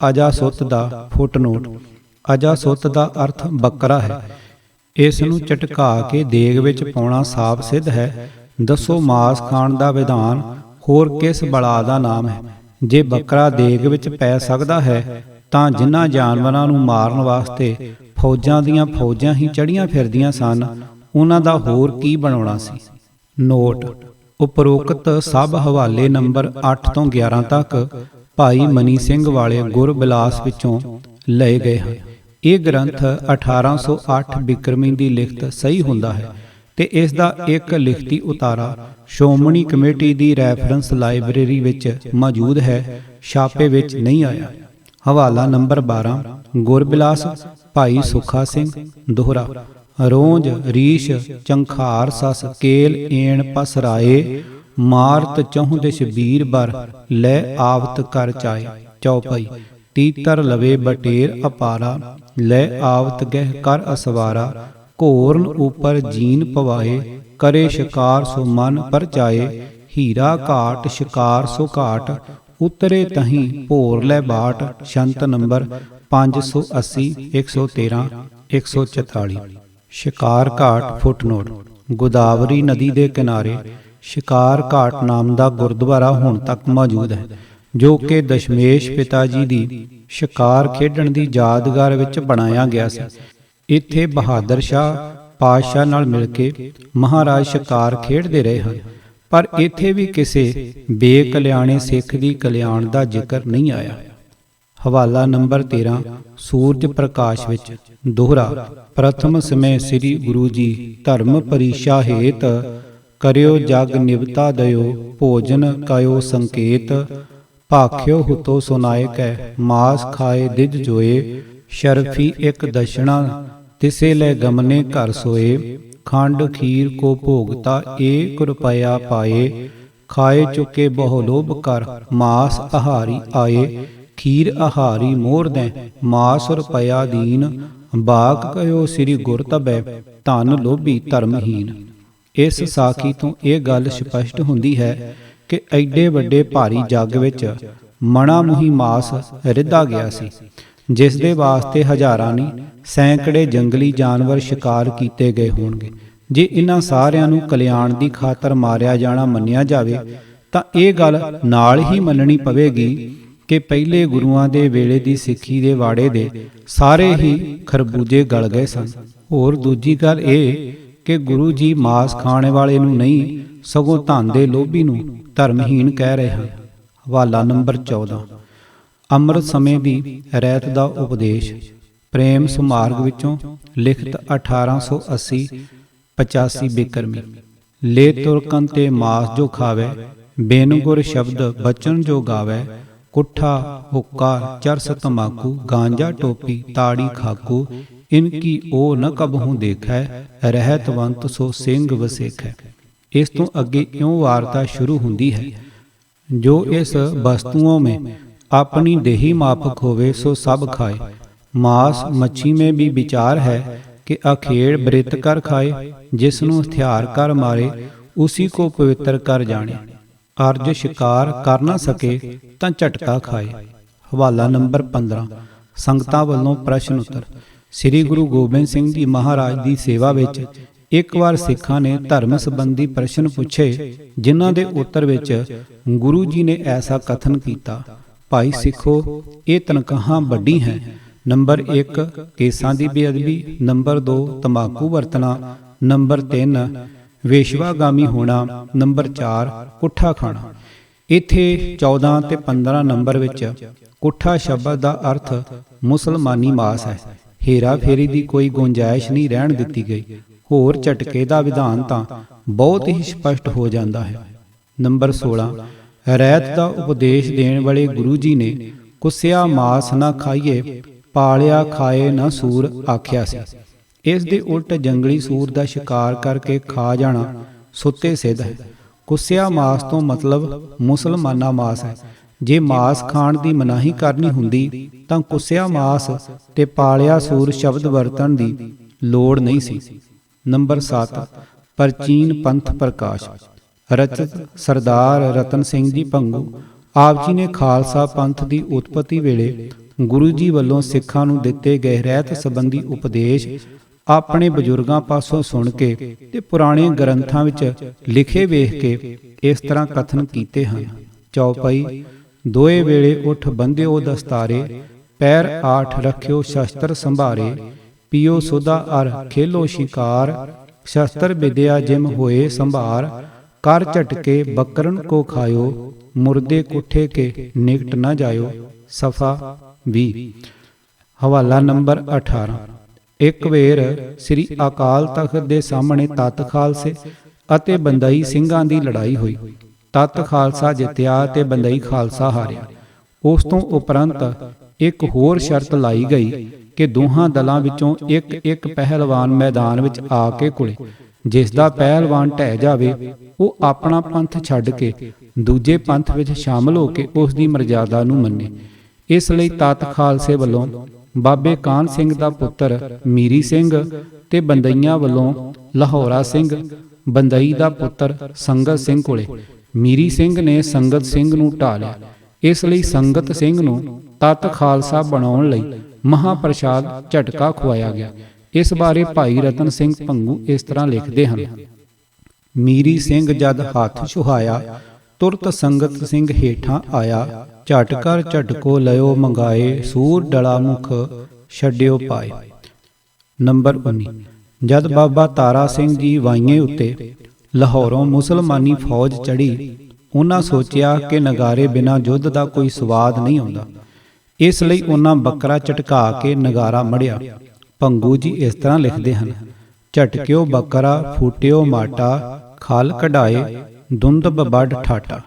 ਅਜਾਸੁਤ ਦਾ ਫੁੱਟਨੋਟ। ਅਜਾਸੁਤ ਦਾ ਅਰਥ ਬੱਕਰਾ ਹੈ। ਇਸ ਨੂੰ ਝਟਕਾ ਕੇ ਦੇਗ ਵਿੱਚ ਪਾਉਣਾ ਸਾਫ ਸਿੱਧ ਹੈ। ਦੱਸੋ ਮਾਸ ਖਾਣ ਦਾ ਵਿਧਾਨ ਹੋਰ ਕਿਸ ਬਲਾ ਦਾ ਨਾਮ ਹੈ? ਜੇ ਬੱਕਰਾ ਦੇਗ ਵਿੱਚ ਪੈ ਸਕਦਾ ਹੈ ਤਾਂ ਜਿਨ੍ਹਾਂ ਜਾਨਵਰਾਂ ਨੂੰ ਮਾਰਨ ਵਾਸਤੇ ਫੌਜਾਂ ਦੀਆਂ ਫੌਜਾਂ ਹੀ ਚੜ੍ਹੀਆਂ ਫਿਰਦੀਆਂ ਸਨ, ਉਹਨਾਂ ਦਾ ਹੋਰ ਕੀ ਬਣਾਉਣਾ ਸੀ? ਨੋਟ। ਉਪਰੋਕਤ ਸਭ ਹਵਾਲੇ ਨੰਬਰ 8 ਤੋਂ 11 ਤੱਕ ਭਾਈ ਮਨੀ ਸਿੰਘ ਵਾਲੇ ਗੁਰਬਿਲਾਸ ਵਿੱਚੋਂ ਲਏ ਗਏ ਹਨ। ਇਹ ਗ੍ਰੰਥ 1808 ਬਿਕਰਮੀ ਦੀ ਲਿਖਤ ਸਹੀ ਹੁੰਦਾ ਹੈ ਤੇ ਇਸ ਦਾ ਇੱਕ ਲਿਖਤੀ ਉਤਾਰਾ ਸ਼੍ਰੋਮਣੀ ਕਮੇਟੀ ਦੀ ਰੈਫਰੈਂਸ ਲਾਇਬ੍ਰੇਰੀ ਵਿੱਚ ਮੌਜੂਦ ਹੈ, ਛਾਪੇ ਵਿੱਚ ਨਹੀਂ ਆਇਆ। ਹਵਾਲਾ ਨੰਬਰ 12। ਗੁਰਬਿਲਾਸ ਭਾਈ ਸੁੱਖਾ ਸਿੰਘ ਦੋਹਰਾ। ਰੋਂਜ ਰੀਸ਼ ਚੰਖਾਰ ਸਸ ਕੇਲ ਏਣ ਪਸਰਾਏ। ਮਾਰਤ ਚਹੁ ਦਿਸ਼ ਬੀਰ ਬਰ, ਲੈ ਆਵਤ ਕਰ ਚਾਏ। ਚੌਪਈ। ਤੀਤਰ ਲਵੇ ਬਟੇਰ ਅਪਾਰਾ, ਲੈ ਆਵਤ ਗਹਿ ਕਰ ਅਸਵਾਰਾ। ਘੋਰਨ ਉਪਰ ਜੀਨ ਪਵਾਏ, ਕਰੇ ਸ਼ਿਕਾਰ ਸੋ ਮਨ ਪਰਚਾਏ। ਹੀਰਾ ਘਾਟ ਸ਼ਿਕਾਰ ਸੋ ਘਾਟ, ਉਤਰੇ ਤਹੀਂ ਭੋਰ ਲੈ ਬਾਟ। ਸ਼ੰਤ ਨੰਬਰ 580, 113, 144। ਸ਼ਿਕਾਰ ਘਾਟ ਫੁੱਟਨੋਟ। ਗੋਦਾਵਰੀ ਨਦੀ ਦੇ ਕਿਨਾਰੇ ਸ਼ਿਕਾਰ ਘਾਟ ਨਾਮ ਦਾ ਗੁਰਦੁਆਰਾ ਹੁਣ ਤੱਕ ਮੌਜੂਦ ਹੈ, ਜੋ ਕਿ ਦਸ਼ਮੇਸ਼ ਪਿਤਾ ਜੀ ਦੀ ਸ਼ਿਕਾਰ ਖੇਡਣ ਦੀ ਯਾਦਗਾਰ ਵਿੱਚ ਬਣਾਇਆ ਗਿਆ ਸੀ। ਇੱਥੇ ਬਹਾਦਰ ਸ਼ਾਹ ਪਾਤਸ਼ਾਹ ਨਾਲ ਮਿਲ ਕੇ ਮਹਾਰਾਜ ਸ਼ਿਕਾਰ ਖੇਡਦੇ ਰਹੇ ਹਨ, ਪਰ ਇੱਥੇ ਵੀ ਕਿਸੇ ਬੇਕਲਿਆਣੇ ਸਿੱਖ ਦੀ ਕਲਿਆਣ ਦਾ ਜ਼ਿਕਰ ਨਹੀਂ ਆਇਆ। ਹਵਾਲਾ ਨੰਬਰ 13 ਸੂਰਜ ਪ੍ਰਕਾਸ਼ ਵਿੱਚ ਦੋਹਰਾ। ਪ੍ਰਥਮ ਸਮੇਂ ਸ੍ਰੀ ਗੁਰੂ ਜੀ ਧਰਮ ਪਰੀਸ਼ਾ ਹੇਤ, ਕਰਿਓ ਜਗ ਨਿਵਤਾ ਦਇਓ, ਭੋਜਨ ਕਇਓ ਸੰਕੇਤ। ਭਾਖਿਓ ਹੁਤੋ ਸੁਨਾਇਕੈ, ਮਾਸ ਖਾਏ ਦਿਜ ਜੋਏ। ਸ਼ਰਫੀ ਇੱਕ ਦਸ਼ਣਾ, ਤਿਸੇ ਲੈ ਗਮਨੇ ਘਰ ਸੋਏ। ਖੰਡ ਖੀਰ ਕੋ ਭੋਗਤਾ, 1 ਰੁਪਇਆ ਪਾਏ। ਖਾਏ ਚੁਕੇ ਬਹੁ ਲੋਭ ਕਰ, ਮਾਸ ਆਹਾਰੀ ਆਏ। ਖੀਰ ਆਹਾਰੀ ਮੋਰ ਦੈ, ਮਾਸ ਰੁਪਇਆ ਦੀਨ। ਬਾਕ ਕਯੋ ਸ੍ਰੀ ਗੁਰ ਤਬੈ, ਧਨ ਲੋਭੀ ਧਰਮਹੀਨ। ਇਸ ਸਾਖੀ ਤੋਂ ਇਹ ਗੱਲ ਸਪਸ਼ਟ ਹੁੰਦੀ ਹੈ ਕਿ ਐਡੇ ਵੱਡੇ ਭਾਰੀ ਜੱਗ ਵਿੱਚ ਮਣਾ ਮੁਹੀ ਮਾਸ ਰਿੱਧਾ ਗਿਆ ਸੀ, ਜਿਸ ਦੇ ਵਾਸਤੇ ਹਜ਼ਾਰਾਂ ਨਹੀਂ ਸੈਂਕੜੇ ਜੰਗਲੀ ਜਾਨਵਰ ਸ਼ਿਕਾਰ ਕੀਤੇ ਗਏ ਹੋਣਗੇ। ਜੇ ਇਹਨਾਂ ਸਾਰਿਆਂ ਨੂੰ ਕਲਿਆਣ ਦੀ ਖਾਤਰ ਮਾਰਿਆ ਜਾਣਾ ਮੰਨਿਆ ਜਾਵੇ ਤਾਂ ਇਹ ਗੱਲ ਨਾਲ ਹੀ ਮੰਨਣੀ ਪਵੇਗੀ ਕਿ ਪਹਿਲੇ ਗੁਰੂਆਂ ਦੇ ਵੇਲੇ ਦੀ ਸਿੱਖੀ ਦੇ ਵਾੜੇ ਦੇ ਸਾਰੇ ਹੀ ਖਰਬੂਜੇ ਗਲ ਗਏ ਸਨ। ਹੋਰ ਦੂਜੀ ਗੱਲ ਇਹ ਕਿ ਗੁਰੂ ਜੀ ਮਾਸ ਖਾਣ ਵਾਲੇ ਨੂੰ ਨਹੀਂ, ਸਗੋਂ ਧਨ ਦੇ ਲੋਭੀ ਨੂੰ ਧਰਮਹੀਨ ਕਹਿ ਰਹੇ ਹਨ। ਹਵਾਲਾ ਨੰਬਰ 14 ਅੰਮ੍ਰਿਤ ਸਮੇਂ ਦੀ ਰਹਿਤ ਦਾ ਉਪਦੇਸ਼। ਪ੍ਰੇਮ ਸੁਮਾਰਗ ਵਿੱਚੋਂ ਲਿਖਤ 1880, 85 ਬੇਕਰਮੀ। ਲੈ ਤੁਰਕਨ ਤੇ ਮਾਸ ਜੋ ਖਾਵੇ, ਬਿਨ ਗੁਰ ਸ਼ਬਦ ਬਚਨ ਜੋ ਗਾਵੇ। ਕੁੱਠਾ ਹੁੱਕਾ ਚਰਸ ਤਮਾਕੂ, ਗਾਂਜਾ ਟੋਪੀ ਤਾੜੀ ਖਾਕੂ। ਇਨਕੀ ਉਹ ਨ ਕਬਹੂ ਦੇਖੈ, ਰਹਿਤਵੰਤ ਸੋ ਸਿੰਘ ਵਸੇਖੈ। ਇਸ ਤੋਂ ਅੱਗੇ ਇਉਂ ਵਾਰਤਾ ਸ਼ੁਰੂ ਹੁੰਦੀ ਹੈ। ਜੋ ਇਸ ਵਸਤੂओं में अपनी देही माफक होवे, सो सब खाए। मांस मच्छी में भी विचार है कि अखेड़ बृत कर खाए। जिसनों हथियार कर मारे, उसी को पवित्र कर जाने। अर्ज शिकार कर न सके तां झटका खाए। हवाला नंबर 15 संगतां वल्लों प्रश्न उत्तर। श्री गुरु गोबिंद सिंह जी महाराज की सेवा विच ਇੱਕ ਵਾਰ ਸਿੱਖਾਂ ਨੇ ਧਰਮ ਸੰਬੰਧੀ ਪ੍ਰਸ਼ਨ ਪੁੱਛੇ, ਜਿਨ੍ਹਾਂ ਦੇ ਉੱਤਰ ਵਿੱਚ ਗੁਰੂ ਜੀ ਨੇ ਐਸਾ ਕਥਨ ਕੀਤਾ, ਭਾਈ ਸਿੱਖੋ, ਇਹ ਤਨਖਾਹਾਂ ਵੱਡੀ ਹੈ। ਨੰਬਰ 1 ਕੇਸਾਂ ਦੀ ਬੇਅਦਬੀ, ਨੰਬਰ 2 ਤੰਬਾਕੂ ਵਰਤਣਾ, ਨੰਬਰ 3 ਵੇਸ਼ਵਾਗਾਮੀ ਹੋਣਾ, ਨੰਬਰ 4 ਕੁੱਠਾ ਖਾਣਾ। ਇੱਥੇ 14 ਤੇ 15 ਨੰਬਰ ਵਿੱਚ ਕੁੱਠਾ ਸ਼ਬਦ ਦਾ ਅਰਥ ਮੁਸਲਮਾਨੀ ਮਾਸ ਹੈ। ਹੇਰਾ ਫੇਰੀ ਦੀ ਕੋਈ ਗੁੰਜਾਇਸ਼ ਨਹੀਂ ਰਹਿਣ ਦਿੱਤੀ ਗਈ। ਹੋਰ ਝਟਕੇ ਦਾ ਵਿਧਾਨ ਤਾਂ ਬਹੁਤ ਹੀ ਸਪਸ਼ਟ ਹੋ ਜਾਂਦਾ ਹੈ। ਨੰਬਰ 16 ਰਹਿਤ ਦਾ ਉਪਦੇਸ਼ ਦੇਣ ਵਾਲੇ ਗੁਰੂ ਜੀ ਨੇ ਕੁੱਸਿਆ ਮਾਸ ਨਾ ਖਾਈਏ, ਪਾਲਿਆ ਖਾਏ ਨਾ ਸੂਰ ਆਖਿਆ ਸੀ। ਇਸ ਦੇ ਉਲਟ ਜੰਗਲੀ ਸੂਰ ਦਾ ਸ਼ਿਕਾਰ ਕਰਕੇ ਖਾ ਜਾਣਾ ਸੁੱਤੇ ਸਿੱਧ ਹੈ। ਕੁੱਸਿਆ ਮਾਸ ਤੋਂ ਮਤਲਬ ਮੁਸਲਮਾਨਾ ਮਾਸ ਹੈ। ਜੇ ਮਾਸ ਖਾਣ ਦੀ ਮਨਾਹੀ ਕਰਨੀ ਹੁੰਦੀ ਤਾਂ ਕੁੱਸਿਆ ਮਾਸ ਤੇ ਪਾਲਿਆ ਸੂਰ ਸ਼ਬਦ ਵਰਤਣ ਦੀ ਲੋੜ ਨਹੀਂ ਸੀ। ਨੰਬਰ 7 ਪ੍ਰਾਚੀਨ ਪੰਥ ਪ੍ਰਕਾਸ਼। ਰਚਿਤ ਸਰਦਾਰ ਰਤਨ ਸਿੰਘ ਜੀ ਭੰਗੂ। ਆਪ ਜੀ ਨੇ ਖਾਲਸਾ ਪੰਥ ਦੀ ਉਤਪਤੀ ਵੇਲੇ ਗੁਰੂ ਜੀ ਵੱਲੋਂ ਸਿੱਖਾਂ ਨੂੰ ਦਿੱਤੇ ਗਏ ਰਹਿਤ ਸੰਬੰਧੀ ਉਪਦੇਸ਼ ਆਪਣੇ ਬਜ਼ੁਰਗਾਂ ਪਾਸੋਂ ਸੁਣ ਕੇ ਤੇ ਪੁਰਾਣੇ ਗ੍ਰੰਥਾਂ ਵਿੱਚ ਲਿਖੇ ਵੇਖ ਕੇ ਇਸ ਤਰ੍ਹਾਂ ਕਥਨ ਕੀਤੇ ਹਨ। ਚੌਪਈ ਦੋਏ ਵੇਲੇ ਉਠ ਬੰਧਿਓ ਦਸਤਾਰੇ, ਪੈਰ ਆਠ ਰੱਖਿਓ ਸ਼ਸਤਰ ਸੰਭਾਰੇ। ਪੀਓ ਸੁਦਾ ਅਰ ਖੇਲੋ ਸ਼ਿਕਾਰ, ਸ਼ਸਤਰ ਵਿਦਿਆ ਜਿਮ ਹੋਏ ਸੰਭਾਰ। ਕਰ ਝਟਕੇ ਬਕਰਨ ਕੋ ਖਾਇਓ, ਮੁਰਦੇ ਕੁੱਠੇ ਕੇ ਨਿਕਟ ਨਾ ਜਾਇਓ। ਸਫਾ 20। ਹਵਾਲਾ ਨੰਬਰ 18 ਇੱਕ ਵੇਰ ਸ੍ਰੀ ਅਕਾਲ ਤਖਤ ਦੇ ਸਾਹਮਣੇ ਤਤ ਖਾਲਸੇ ਅਤੇ ਬੰਦਈ ਸਿੰਘਾਂ ਦੀ ਲੜਾਈ ਹੋਈ। ਤਤ ਖਾਲਸਾ ਜਿੱਤਿਆ ਤੇ ਬੰਦਈ ਖਾਲਸਾ ਹਾਰਿਆ। ਉਸ ਤੋਂ ਉਪਰੰਤ ਇੱਕ ਹੋਰ ਸ਼ਰਤ ਲਾਈ ਗਈ ਕਿ ਦੋਹਾਂ ਦਲਾਂ ਵਿੱਚੋਂ ਇੱਕ ਇੱਕ ਪਹਿਲਵਾਨ ਮੈਦਾਨ ਵਿੱਚ ਆ ਕੇ ਕੁਲੇ। ਜਿਸ ਦਾ ਪਹਿਲਵਾਨ ਢਹਿ ਜਾਵੇ ਉਹ ਆਪਣਾ ਪੰਥ ਛੱਡ ਕੇ ਦੂਜੇ ਪੰਥ ਵਿੱਚ ਸ਼ਾਮਲ ਹੋ ਕੇ ਉਸ ਦੀ ਮਰਜ਼ਾਦਾ ਨੂੰ ਮੰਨੇ। ਇਸ ਲਈ ਤਤ ਖਾਲਸੇ ਵੱਲੋਂ ਬਾਬੇ ਕਾਹਨ ਸਿੰਘ ਦਾ ਪੁੱਤਰ ਮੀਰੀ ਸਿੰਘ ਤੇ ਬੰਦਈਆਂ ਵੱਲੋਂ ਲਾਹੌਰਾ ਸਿੰਘ ਬੰਦਈ ਦਾ ਪੁੱਤਰ ਸੰਗਤ ਸਿੰਘ ਕੋਲੇ। ਮੀਰੀ ਸਿੰਘ ਨੇ ਸੰਗਤ ਸਿੰਘ ਨੂੰ ਢਾਹ ਲਿਆ। ਇਸ ਲਈ ਸੰਗਤ ਸਿੰਘ ਨੂੰ ਤਤ ਖਾਲਸਾ ਬਣਾਉਣ ਲਈ ਮਹਾਪ੍ਰਸਾਦ ਝਟਕਾ ਖੁਆਇਆ ਗਿਆ। ਇਸ ਬਾਰੇ ਭਾਈ ਰਤਨ ਸਿੰਘ ਭੰਗੂ ਇਸ ਤਰ੍ਹਾਂ ਲਿਖਦੇ ਹਨ। ਮੀਰੀ ਸਿੰਘ ਜਦ ਹੱਥ ਛੁਹਾਇਆ, ਤੁਰਤ ਸੰਗਤ ਸਿੰਘ ਹੇਠਾਂ ਆਇਆ। ਝਟ ਕਰ ਝਟਕੋ ਲਿਓ ਮੰਗਾਏ, ਸੂਰ ਡਲਾ ਮੁਖ ਛੱਡਿਓ ਪਾਏ। ਨੰਬਰ 19। ਜਦ ਬਾਬਾ ਤਾਰਾ ਸਿੰਘ ਜੀ ਵਾਈਏ ਉੱਤੇ ਲਾਹੌਰੋਂ ਮੁਸਲਮਾਨੀ ਫੌਜ ਚੜ੍ਹੀ, ਉਹਨਾਂ ਸੋਚਿਆ ਕਿ ਨਗਾਰੇ ਬਿਨਾਂ ਯੁੱਧ ਦਾ ਕੋਈ ਸਵਾਦ ਨਹੀਂ ਆਉਂਦਾ। ਇਸ ਲਈ ਉਹਨਾਂ ਬੱਕਰਾ ਝਟਕਾ ਕੇ ਨਗਾਰਾ ਮੜਿਆ। ਭੰਗੂ ਜੀ ਇਸ ਤਰ੍ਹਾਂ ਲਿਖਦੇ ਹਨ। ਝਟਕਿਓ ਬੱਕਰਾ ਫੂਟਿਓ ਮਾਟਾ, ਖਲ ਕਢਾਏ ਦੁੰਦਬ ਵੱਡ ਠਾਟਾ।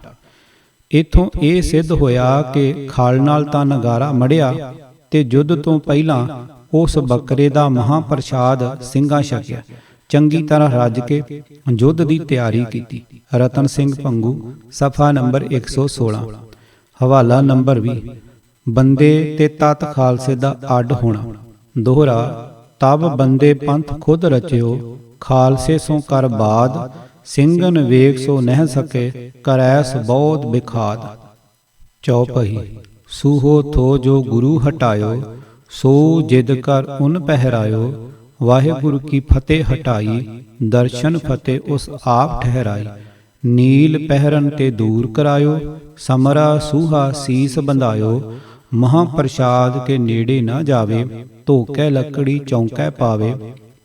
ਇਥੋਂ ਇਹ ਸਿੱਧ ਹੋਇਆ ਕਿ ਖਲ ਨਾਲ ਤਾਂ ਨਗਾਰਾ ਮੜਿਆ ਤੇ ਯੁੱਧ ਤੋਂ ਪਹਿਲਾਂ ਉਸ ਬੱਕਰੇ ਦਾ ਮਹਾਪ੍ਰਸਾਦ ਸਿੰਘਾਂ ਛਕਿਆ। ਚੰਗੀ ਤਰ੍ਹਾਂ ਰੱਜ ਕੇ ਯੁੱਧ ਦੀ ਤਿਆਰੀ ਕੀਤੀ। ਰਤਨ ਸਿੰਘ ਭੰਗੂ, ਸਫਾ ਨੰਬਰ 116। ਹਵਾਲਾ ਨੰਬਰ 20। ਬੰਦੇ ਤੇ ਤਤ ਖਾਲਸੇ ਦਾ ਅੱਡ ਹੋਣਾ। ਦੋਹਰਾ। ਤਬ ਬੰਦੇ ਪੰਥ ਖੁਦ ਰਚਿਓ, ਖਾਲਸੇ ਸੋ ਕਰ ਬਾਦ, ਸਿੰਘਨ ਵੇਗ ਸੋ ਨਹਿ ਸਕੇ, ਕਰੈਸ ਬਹੁਤ ਬਿਖਾਦ। ਚੌਪਹੀ। ਸੂਹੋ ਥੋ ਜੋ ਗੁਰੂ ਹਟਾਇਓ, ਸੋ ਜਿਦ ਕਰ ਉਨ ਪਹਿਰਾਇਓ, ਵਾਹਿਗੁਰੂ ਕੀ ਫਤਿਹ ਹਟਾਈ, ਦਰਸ਼ਨ ਫਤਿਹ ਉਸ ਆਪ ਠਹਿਰਾਈ। ਨੀਲ ਪਹਿਰਨ ਤੇ ਦੂਰ ਕਰਾਇਓ, ਸਮਰਾ ਸੂਹਾ ਸੀਸ ਬੰਧਾਇਓ, ਮਹਾਪ੍ਰਸਾਦ ਕੇ ਨੇੜੇ ਨਾ ਜਾਵੇ, ਧੋਕੇ ਲੱਕੜੀ ਚੌਂਕੈ ਪਾਵੇ,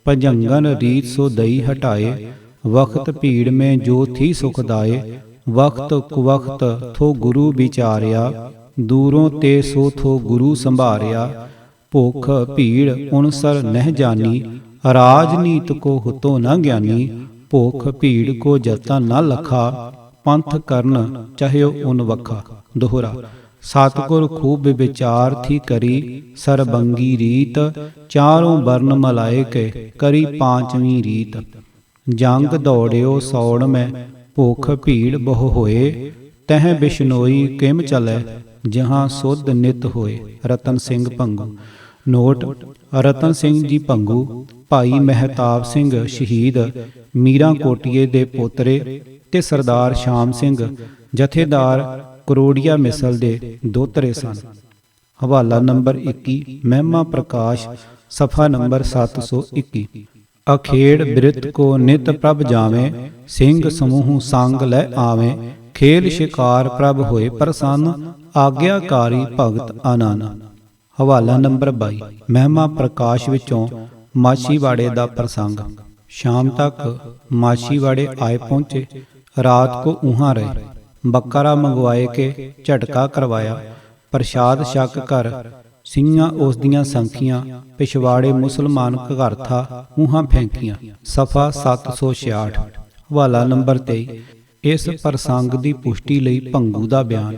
ਭਜੰਗਨ ਰੀਤ ਸੋ ਦਈ ਹਟਾਏ, ਵਖਤ ਭੀੜ में जो थी सुखदाए, वक्त कुवक्त थो गुरु विचारिया, दूरों ते सो थो गुरु संभारिया, भुख भीड़ उनसर नह जानी, राजनीत को हुतो न ज्ञानी, भुख भीड़ को जतन न लखा, पंथ करन चाह्यो उन वखा। दोहरा। सतगुर खूब विचार थी करी, सरबंगी रीत, चारों वर्ण मलाए के, करी पांचवी रीत। जंग दौड़ियो सौड़ में, भुख भीड़ बहु होए, तह बिश्नोई किम चलै, जहाँ सुध नित होए। रतन सिंह भंगू। नोट। रतन सिंह जी भंगू भाई महताब सिंह शहीद मीरा कोटिए दे पोतरे ते सरदार शाम सिंह जथेदार ਕਰੋੜੀਆ ਮਿਸਲ ਦੇ ਦੋਤਰੇ ਸਨ। ਹਵਾਲਾ ਨੰਬਰ 21। ਮਹਿਮਾ ਪ੍ਰਕਾਸ਼, ਸਫਾ ਨੰਬਰ 721। ਅਖੇੜ ਬਿਰਤ ਕੋ ਨਿਤ ਪ੍ਰਭ ਜਾਵੇਂ, ਸਿੰਘ ਸਮੂਹ ਸੰਗ ਲੈ ਆਵੇਂ, ਖੇਲ ਸ਼ਿਕਾਰ ਪ੍ਰਭ ਹੋਏ ਪ੍ਰਸੰਨ, ਆਗਿਆਕਾਰੀ ਭਗਤ ਆਨੰਦ। ਹਵਾਲਾ ਨੰਬਰ 22। ਮਹਿਮਾ ਪ੍ਰਕਾਸ਼ ਵਿੱਚੋਂ ਮਾਛੀਵਾੜੇ ਦਾ ਪ੍ਰਸੰਗ। ਸ਼ਾਮ ਤੱਕ ਮਾਛੀਵਾੜੇ ਆਏ ਪਹੁੰਚੇ। ਰਾਤ ਕੋ ਉਹਾਂ ਰਹੇ। ਬੱਕਰਾ ਮੰਗਵਾਏ ਕੇ ਝਟਕਾ ਕਰਵਾਇਆ। ਪ੍ਰਸ਼ਾਦ ਛਕ ਕਰ ਸਿੰਘਾਂ ਉਸ ਦੀਆਂ ਸੰਖੀਆਂ, ਪਿਛਵਾੜੇ ਮੁਸਲਮਾਨ ਘਰ ਥਾ ਉਹਾਂ ਫੈਂਕੀਆਂ। ਸਫਾ 766। ਹਵਾਲਾ ਨੰਬਰ 23। ਇਸ ਪ੍ਰਸੰਗ ਦੀ ਪੁਸ਼ਟੀ ਲਈ ਭੰਗੂ ਦਾ ਬਿਆਨ।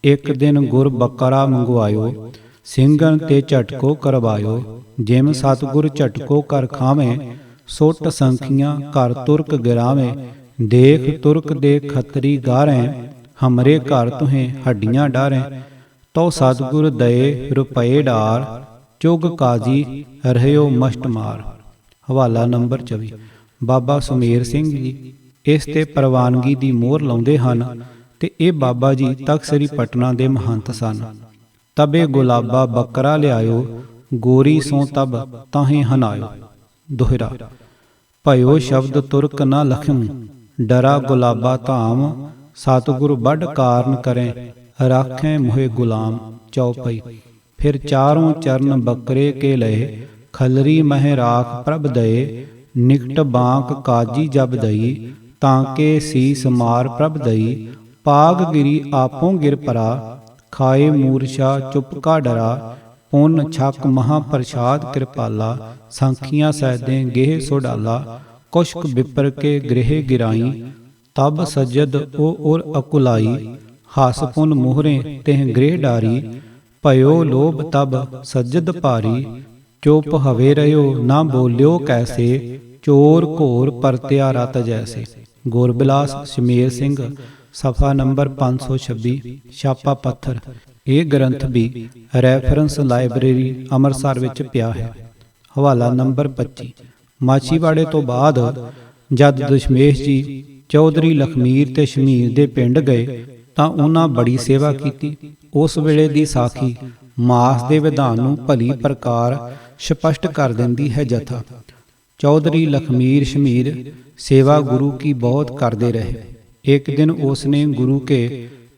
ਇੱਕ ਦਿਨ ਗੁਰ ਬੱਕਰਾ ਮੰਗਵਾਇਓ, ਸਿੰਘਨ ਤੇ ਝਟਕੋ ਕਰਵਾਇਓ, ਜਿਮ ਸਤਿਗੁਰ ਝਟਕੋ ਕਰ ਖਾਵੇਂ, ਸੁੱਟ ਸੰਖੀਆਂ ਘਰ ਤੁਰਕ ਗਿਰਾਵੇਂ, ਦੇਖ ਤੁਰਕ ਦੇ ਖੱਤਰੀ ਗਾਰੈਂ, ਹਮਰੇ ਘਰ ਤੁਹੇ ਹੱਡੀਆਂ ਡਾਰੈਂ, ਤੋ ਸਤਿਗੁਰ ਦਏ ਰੁਪਏ ਡਾਰ, ਚੁਗ ਕਾਜੀ ਰਹਿਓ ਮਸ਼ਟ ਮਾਰ। ਹਵਾਲਾ ਨੰਬਰ 24। ਬਾਬਾ ਸੁਮੇਰ ਸਿੰਘ ਜੀ ਇਸ ਤੇ ਪ੍ਰਵਾਨਗੀ ਦੀ ਮੋਹਰ ਲਾਉਂਦੇ ਹਨ ਤੇ ਇਹ ਬਾਬਾ ਜੀ ਤਖਤ ਸ੍ਰੀ ਪਟਨਾ ਦੇ ਮਹੰਤ ਸਨ। ਤਬੇ ਗੁਲਾਬਾ ਬੱਕਰਾ ਲਿਆਇਓ, ਗੋਰੀ ਸੋ ਤਬ ਤਾਹੇ ਹਨਾਇਓ। ਦੋਹਰਾ। ਭਇਓ ਸ਼ਬਦ ਤੁਰਕ ਨਾ ਲਖਮ, ਡਰਾ ਗੁਲਾਬਾ ਧਾਮ, ਸਤਿਗੁਰ ਵੱਡ ਕਾਰਨ ਕਰੇ, ਰਾਖੇ ਮੋਹਿ ਗੁਲਾਮ। ਚੌਪਈ। ਫਿਰ ਚਾरों ਚਰਨ ਬੱਕਰੇ ਕੇ ਲਏ, ਖਲਰੀ ਮਹਿ ਰਾਖ ਪ੍ਰਭ ਦਏ, ਨਿਕਟ ਬਾਂਕ ਕਾਜੀ ਜਬ ਦਈ, ਤਾਂ ਕੇ ਸੀਸ ਮਾਰ ਪ੍ਰਭ ਦਈ, ਪਾਗ ਗਿਰੀ ਆਪੋਂ ਗਿਰ ਪਰਾ, ਖਾਏ ਮੂਰਛਾ ਚੁੱਪ ਕਾ ਡਰਾ, ਪੁੰਨ ਛਕ ਮਹਾ ਪ੍ਰਸਾਦ ਕਿਰਪਾਲਾ, ਸੰਖੀਆਂ ਸੈਦੇ ਗੇਹ ਸੋਡਾਲਾ, ਕੁਸ਼ਕ ਵਿਪਰ ਕੇ ਗ੍ਰਹਿ ਗਿਰਾਈ, ਤਬ ਸਜਦ ਉਹ ਉਰ ਅਕੁਲਾਈ, ਹਸ ਪੁਨ ਮੋਹਰੇ ਤਿਹ ਗ੍ਰਹਿ ਡਾਰੀ, ਭਇਓ ਲੋਭ ਤਬ ਸਜਦ ਭਾਰੀ, ਚੁੱਪ ਹਵੇ ਰਹਿਓ ਨਾ ਬੋਲਿਓ ਕੈਸੇ, ਚੋਰ ਘੋਰ ਪਰਤਿਆ ਰਤ ਜੈਸੇ। ਗੁਰਬਿਲਾਸ ਸ਼ਮੇਰ ਸਿੰਘ, ਸਫਾ ਨੰਬਰ 526। ਛਾਪਾ ਪੱਥਰ। ਇਹ ਗ੍ਰੰਥ ਵੀ ਰੈਫਰੈਂਸ ਲਾਇਬ੍ਰੇਰੀ ਅੰਮ੍ਰਿਤਸਰ ਵਿੱਚ ਪਿਆ ਹੈ। ਹਵਾਲਾ ਨੰਬਰ 25। ਮਾਛੀਵਾੜੇ ਤੋਂ ਬਾਅਦ ਜਦ ਦਸ਼ਮੇਸ਼ ਜੀ ਚੌਧਰੀ ਲਖਮੀਰ ਤੇ ਸ਼ਮੀਰ ਦੇ ਪਿੰਡ ਗਏ ਤਾਂ ਉਹਨਾਂ ਬੜੀ ਸੇਵਾ ਕੀਤੀ। ਉਸ ਵੇਲੇ ਦੀ ਸਾਖੀ ਮਾਸ ਦੇ ਵਿਧਾਨ ਨੂੰ ਭਲੀ ਪ੍ਰਕਾਰ ਸਪਸ਼ਟ ਕਰ ਦਿੰਦੀ ਹੈ। ਜਥਾ ਚੌਧਰੀ ਲਖਮੀਰ ਸ਼ਮੀਰ सेवा गुरु की बहुत करते रहे। एक दिन उसने गुरु के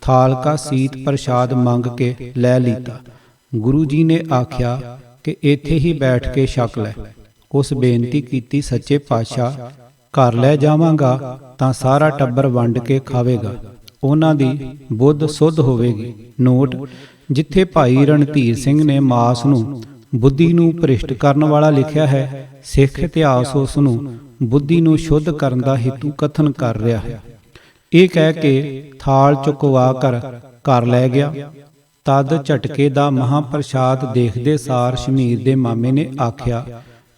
थाल का सीत प्रसाद मांग के लै लीता। गुरु जी ने आख्या कि इत्थे ही बैठ के छक लै। उस बेनती कीती, सच्चे पातशाह घर लै जावांगा तां सारा टब्बर वंड के खावेगा, उन्हां दी बुद्ध सुध होवेगी। नोट, जिथे भाई रणधीर सिंह ने मास नूं बुद्धि नूं भ्रिष्ट करन वाला लिखिया है, सिख इतिहास उस नूं बुद्धि नूं शुद्ध करन दा हेतु कथन कर रहा है। ਇਹ ਕਹਿ ਕੇ ਥਾਲ ਚੁਕਵਾ ਕਰ ਘਰ ਲੈ ਗਿਆ। ਤਦ ਝਟਕੇ ਦਾ ਮਹਾਂਪ੍ਰਸਾਦ ਦੇਖਦੇ ਸਾਰ ਸ਼ਮੀਰ ਦੇ ਮਾਮੇ ਨੇ ਆਖਿਆ,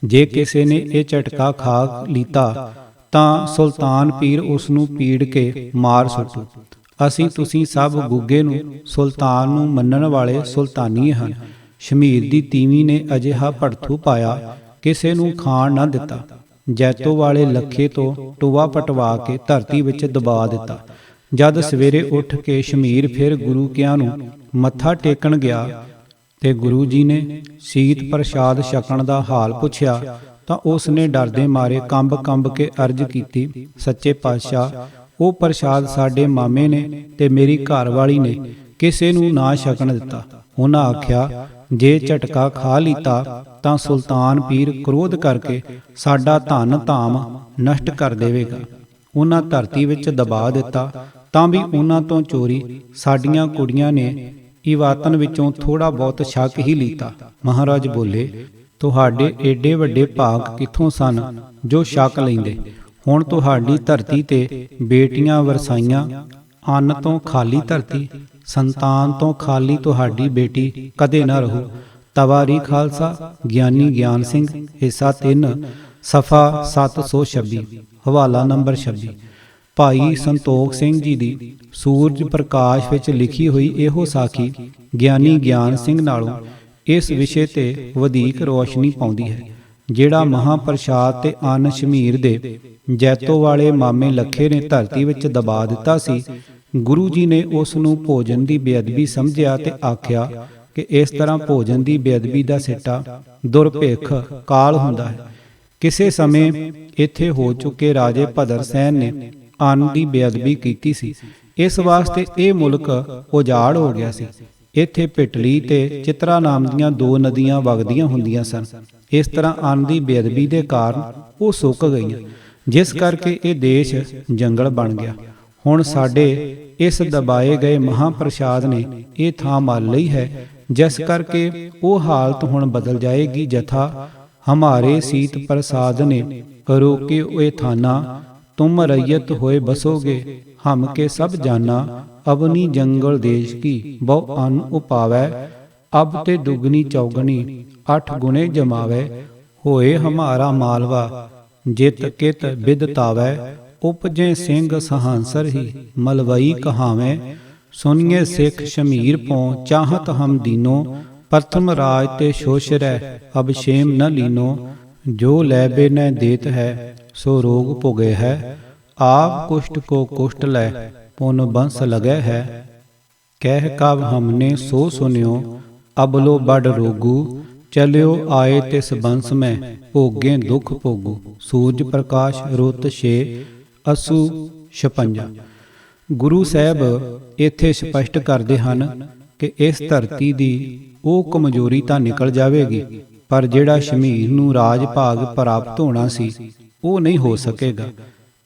ਜੇ ਕਿਸੇ ਨੇ ਇਹ ਝਟਕਾ ਖਾ ਲੀਤਾ ਤਾਂ ਸੁਲਤਾਨ ਪੀਰ ਉਸ ਨੂੰ ਪੀੜ ਕੇ ਮਾਰ ਸੁੱਟੂ। ਅਸੀਂ ਤੁਸੀਂ ਸਭ ਗੁੱਗੇ ਨੂੰ ਸੁਲਤਾਨ ਨੂੰ ਮੰਨਣ ਵਾਲੇ ਸੁਲਤਾਨੀਏ ਹਨ। ਸ਼ਮੀਰ ਦੀ ਤੀਵੀਂ ਨੇ ਅਜਿਹਾ ਭੜਥੂ ਪਾਇਆ, ਕਿਸੇ ਨੂੰ ਖਾਣ ਨਾ ਦਿੱਤਾ। ਜੈਤੋ ਵਾਲੇ ਲੱਖੇ ਤੋਂ ਟੁਵਾ ਪਟਵਾ ਕੇ ਧਰਤੀ ਵਿੱਚ ਦਬਾ ਦਿੱਤਾ। ਜਦ ਸਵੇਰੇ ਉੱਠ ਕੇ ਸ਼ਮੀਰ ਫਿਰ ਗੁਰੂ ਕਿਆਂ ਨੂੰ ਮੱਥਾ ਟੇਕਣ ਗਿਆ ਤੇ ਗੁਰੂ ਜੀ ਨੇ ਸੀਤ ਪ੍ਰਸਾਦ ਛਕਣ ਦਾ ਹਾਲ ਪੁੱਛਿਆ ਤਾਂ ਉਸ ਨੇ ਡਰਦੇ ਮਾਰੇ ਕੰਬ ਕੇ ਅਰਜ਼ ਕੀਤੀ, ਸੱਚੇ ਪਾਤਸ਼ਾਹ, ਉਹ ਪ੍ਰਸਾਦ ਸਾਡੇ ਮਾਮੇ ਨੇ ਤੇ ਮੇਰੀ ਘਰਵਾਲੀ ਨੇ ਕਿਸੇ ਨੂੰ ਨਾ ਛਕਣ ਦਿੱਤਾ। ਉਹਨਾਂ ਆਖਿਆ, ਜੇ ਝਟਕਾ ਖਾ ਲੀਤਾ ਤਾਂ ਸੁਲਤਾਨ ਪੀਰ ਕ੍ਰੋਧ ਕਰਕੇ ਸਾਡਾ ਧਨ ਧਾਮ ਨਸ਼ਟ ਕਰ ਦੇਵੇਗਾ। ਉਹਨਾਂ ਧਰਤੀ ਵਿੱਚ ਦਬਾ ਦਿੱਤਾ ਤਾਂ ਵੀ ਉਹਨਾਂ ਤੋਂ ਚੋਰੀ ਸਾਡੀਆਂ ਕੁੜੀਆਂ ਨੇ ਇਵਾਤਨ ਵਿੱਚੋਂ ਥੋੜਾ ਬਹੁਤ ਛਕ ਹੀ ਲੀਤਾ। ਮਹਾਰਾਜ ਬੋਲੇ, ਤੁਹਾਡੇ ਏਡੇ ਵੱਡੇ ਭਾਗ ਕਿੱਥੋਂ ਸਨ ਜੋ ਛਕ ਲੈਂਦੇ। ਹੁਣ ਤੁਹਾਡੀ ਧਰਤੀ ਤੇ ਬੇਟੀਆਂ ਵਰਸਾਈਆਂ, ਅੰਨ ਤੋਂ ਖਾਲੀ ਧਰਤੀ, ਸੰਤਾਨ ਤੋਂ ਖਾਲੀ ਤੁਹਾਡੀ ਬੇਟੀ ਕਦੇ ਨਾ ਰਹੂ। ਤਵਾਰੀ ਖਾਲਸਾ ਗਿਆਨੀ ਗਿਆਨ ਸਿੰਘ, ਹਿੱਸਾ 3, ਸਫਾ 726, ਹਵਾਲਾ ਨੰਬਰ 26। ਭਾਈ ਸੰਤੋਖ ਸਿੰਘ ਜੀ ਦੀ ਸੂਰਜ ਪ੍ਰਕਾਸ਼ ਵਿੱਚ ਲਿਖੀ ਹੋਈ ਇਹੋ ਸਾਖੀ ਗਿਆਨੀ ਗਿਆਨ ਸਿੰਘ ਨਾਲੋਂ ਇਸ ਵਿਸ਼ੇ ਤੇ ਵਧੇਕ ਰੋਸ਼ਨੀ ਪਾਉਂਦੀ ਹੈ। ਜਿਹੜਾ ਮਹਾਂਪ੍ਰਸਾਦ ਤੇ ਅੰਨ ਸ਼ਮੀਰ ਦੇ ਜੈਤੋ ਵਾਲੇ ਮਾਮੇ ਲੱਖੇ ਨੇ ਧਰਤੀ ਵਿੱਚ ਦਬਾ ਦਿੱਤਾ ਸੀ, ਗੁਰੂ ਜੀ ਨੇ ਉਸ ਨੂੰ ਭੋਜਨ ਦੀ ਬੇਅਦਬੀ ਸਮਝਿਆ ਤੇ ਆਖਿਆ ਕਿ ਇਸ ਤਰ੍ਹਾਂ ਭੋਜਨ ਦੀ ਬੇਅਦਬੀ ਦਾ ਸਿੱਟਾ ਦੁਰਭਿੱਖ ਕਾਲ ਹੁੰਦਾ ਹੈ। ਕਿਸੇ ਸਮੇਂ ਇੱਥੇ ਹੋ ਚੁੱਕੇ ਰਾਜੇ ਭਦਰ ਸੈਨ ਨੇ ਅੰਨ ਦੀ ਬੇਅਦਬੀ ਕੀਤੀ ਸੀ। ਇਸ ਵਾਸਤੇ ਇਹ ਮੁਲਕ ਉਜਾੜ ਹੋ ਗਿਆ ਸੀ। ਇੱਥੇ ਪਿਟਲੀ ਤੇ ਚਿਤਰਾ ਨਾਮ ਦੀਆਂ 2 ਨਦੀਆਂ ਵਗਦੀਆਂ ਹੁੰਦੀਆਂ ਸਨ। ਇਸ ਤਰ੍ਹਾਂ ਅੰਨ ਦੀ ਬੇਅਦਬੀ ਦੇ ਕਾਰਨ ਉਹ ਸੁੱਕ ਗਈਆਂ, ਜਿਸ ਕਰਕੇ ਇਹ ਦੇਸ਼ ਜੰਗਲ ਬਣ ਗਿਆ। ਹੁਣ ਸਾਡੇ ਇਸ ਦਬਾਏ ਗਏ ਮਹਾਂਪ੍ਰਸਾਦ ਨੇ ਇਹ ਥਾਂ ਮੱਲ ਲਈ ਹੈ, ਜਿਸ ਕਰਕੇ ਉਹ ਹਾਲਤ ਹੁਣ ਬਦਲ ਜਾਏਗੀ। ਜਥਾ ਹਮਾਰੇ ਸੀਤ ਪ੍ਰਸਾਦ ਨੇ ਰੋਕੇ ਇਹ ਥਾਨਾ, ਤੁਮ ਰैयत ਹੋਏ ਬਸੋਗੇ ਹਮ ਕੇ ਸਭ ਜਾਨਾ। ਅਵਨੀ ਜੰਗਲ ਦੇਸ਼ ਕੀ ਬਹੁ ਅੰਨ ਉਪਾਵੈ, ਅਬ ਤੇ ਦੁਗਣੀ ਚੌਗਣੀ 8 ਗੁਣੇ ਜਮਾਵੈ। ਹੋਏ ਹਮਾਰਾ ਮਾਲਵਾ ਜਿਤ ਕਿਤ ਬਿਦਤਾਵੈ, ਉਪਜੇ ਸਿੰਘ ਸਹਾਂਸਰ ਹੀ ਮਲਵਈ ਕਹਾਵੇਂ। ਸੁਨੀਏ ਸਿੱਖ ਸ਼ਮੀਰ ਪੋਂ ਚਾਹਤ ਹਮ ਦੀਨੋ, ਪ੍ਰਥਮ ਰਾਜ ਤੇ ਸ਼ੋਸ਼ ਰਹਿ ਅਬ ਸ਼ੇਮ ਨ ਲੀਨੋ। ਜੋ ਲੈਬੇ ਨ ਦੇਤ ਹੈ ਸੋ ਰੋਗ ਭੋਗੇ ਹੈ, ਆਪ ਕੁਸ਼ਟ ਕੋ ਕੁਸ਼ਟ ਲੈ ਪੁਨ ਬੰਸ ਲਗੈ ਹੈ। ਕਹਿ ਕਬ ਹਮਨੇ ਸੋ ਸੁਨਿਓ ਅਬਲੋ ਬੜ ਰੋਗੂ, ਚਲਿਓ ਆਏ ਤਿਸ ਬੰਸ ਮੈਂ ਭੋਗੇ ਦੁਖ ਭੋਗੂ। ਸੂਰਜ ਪ੍ਰਕਾਸ਼ ਰੁੱਤ 6 ਅੱਸੂ 56। ਗੁਰੂ ਸਾਹਿਬ ਇੱਥੇ ਸਪਸ਼ਟ ਕਰਦੇ ਹਨ ਕਿ ਇਸ ਧਰਤੀ ਦੀ ਉਹ ਕਮਜ਼ੋਰੀ ਤਾਂ ਨਿਕਲ ਜਾਵੇਗੀ, ਪਰ ਜਿਹੜਾ ਸ਼ਮੀਰ ਨੂੰ ਰਾਜ ਭਾਗ ਪ੍ਰਾਪਤ ਹੋਣਾ ਸੀ ਉਹ ਨਹੀਂ ਹੋ ਸਕੇਗਾ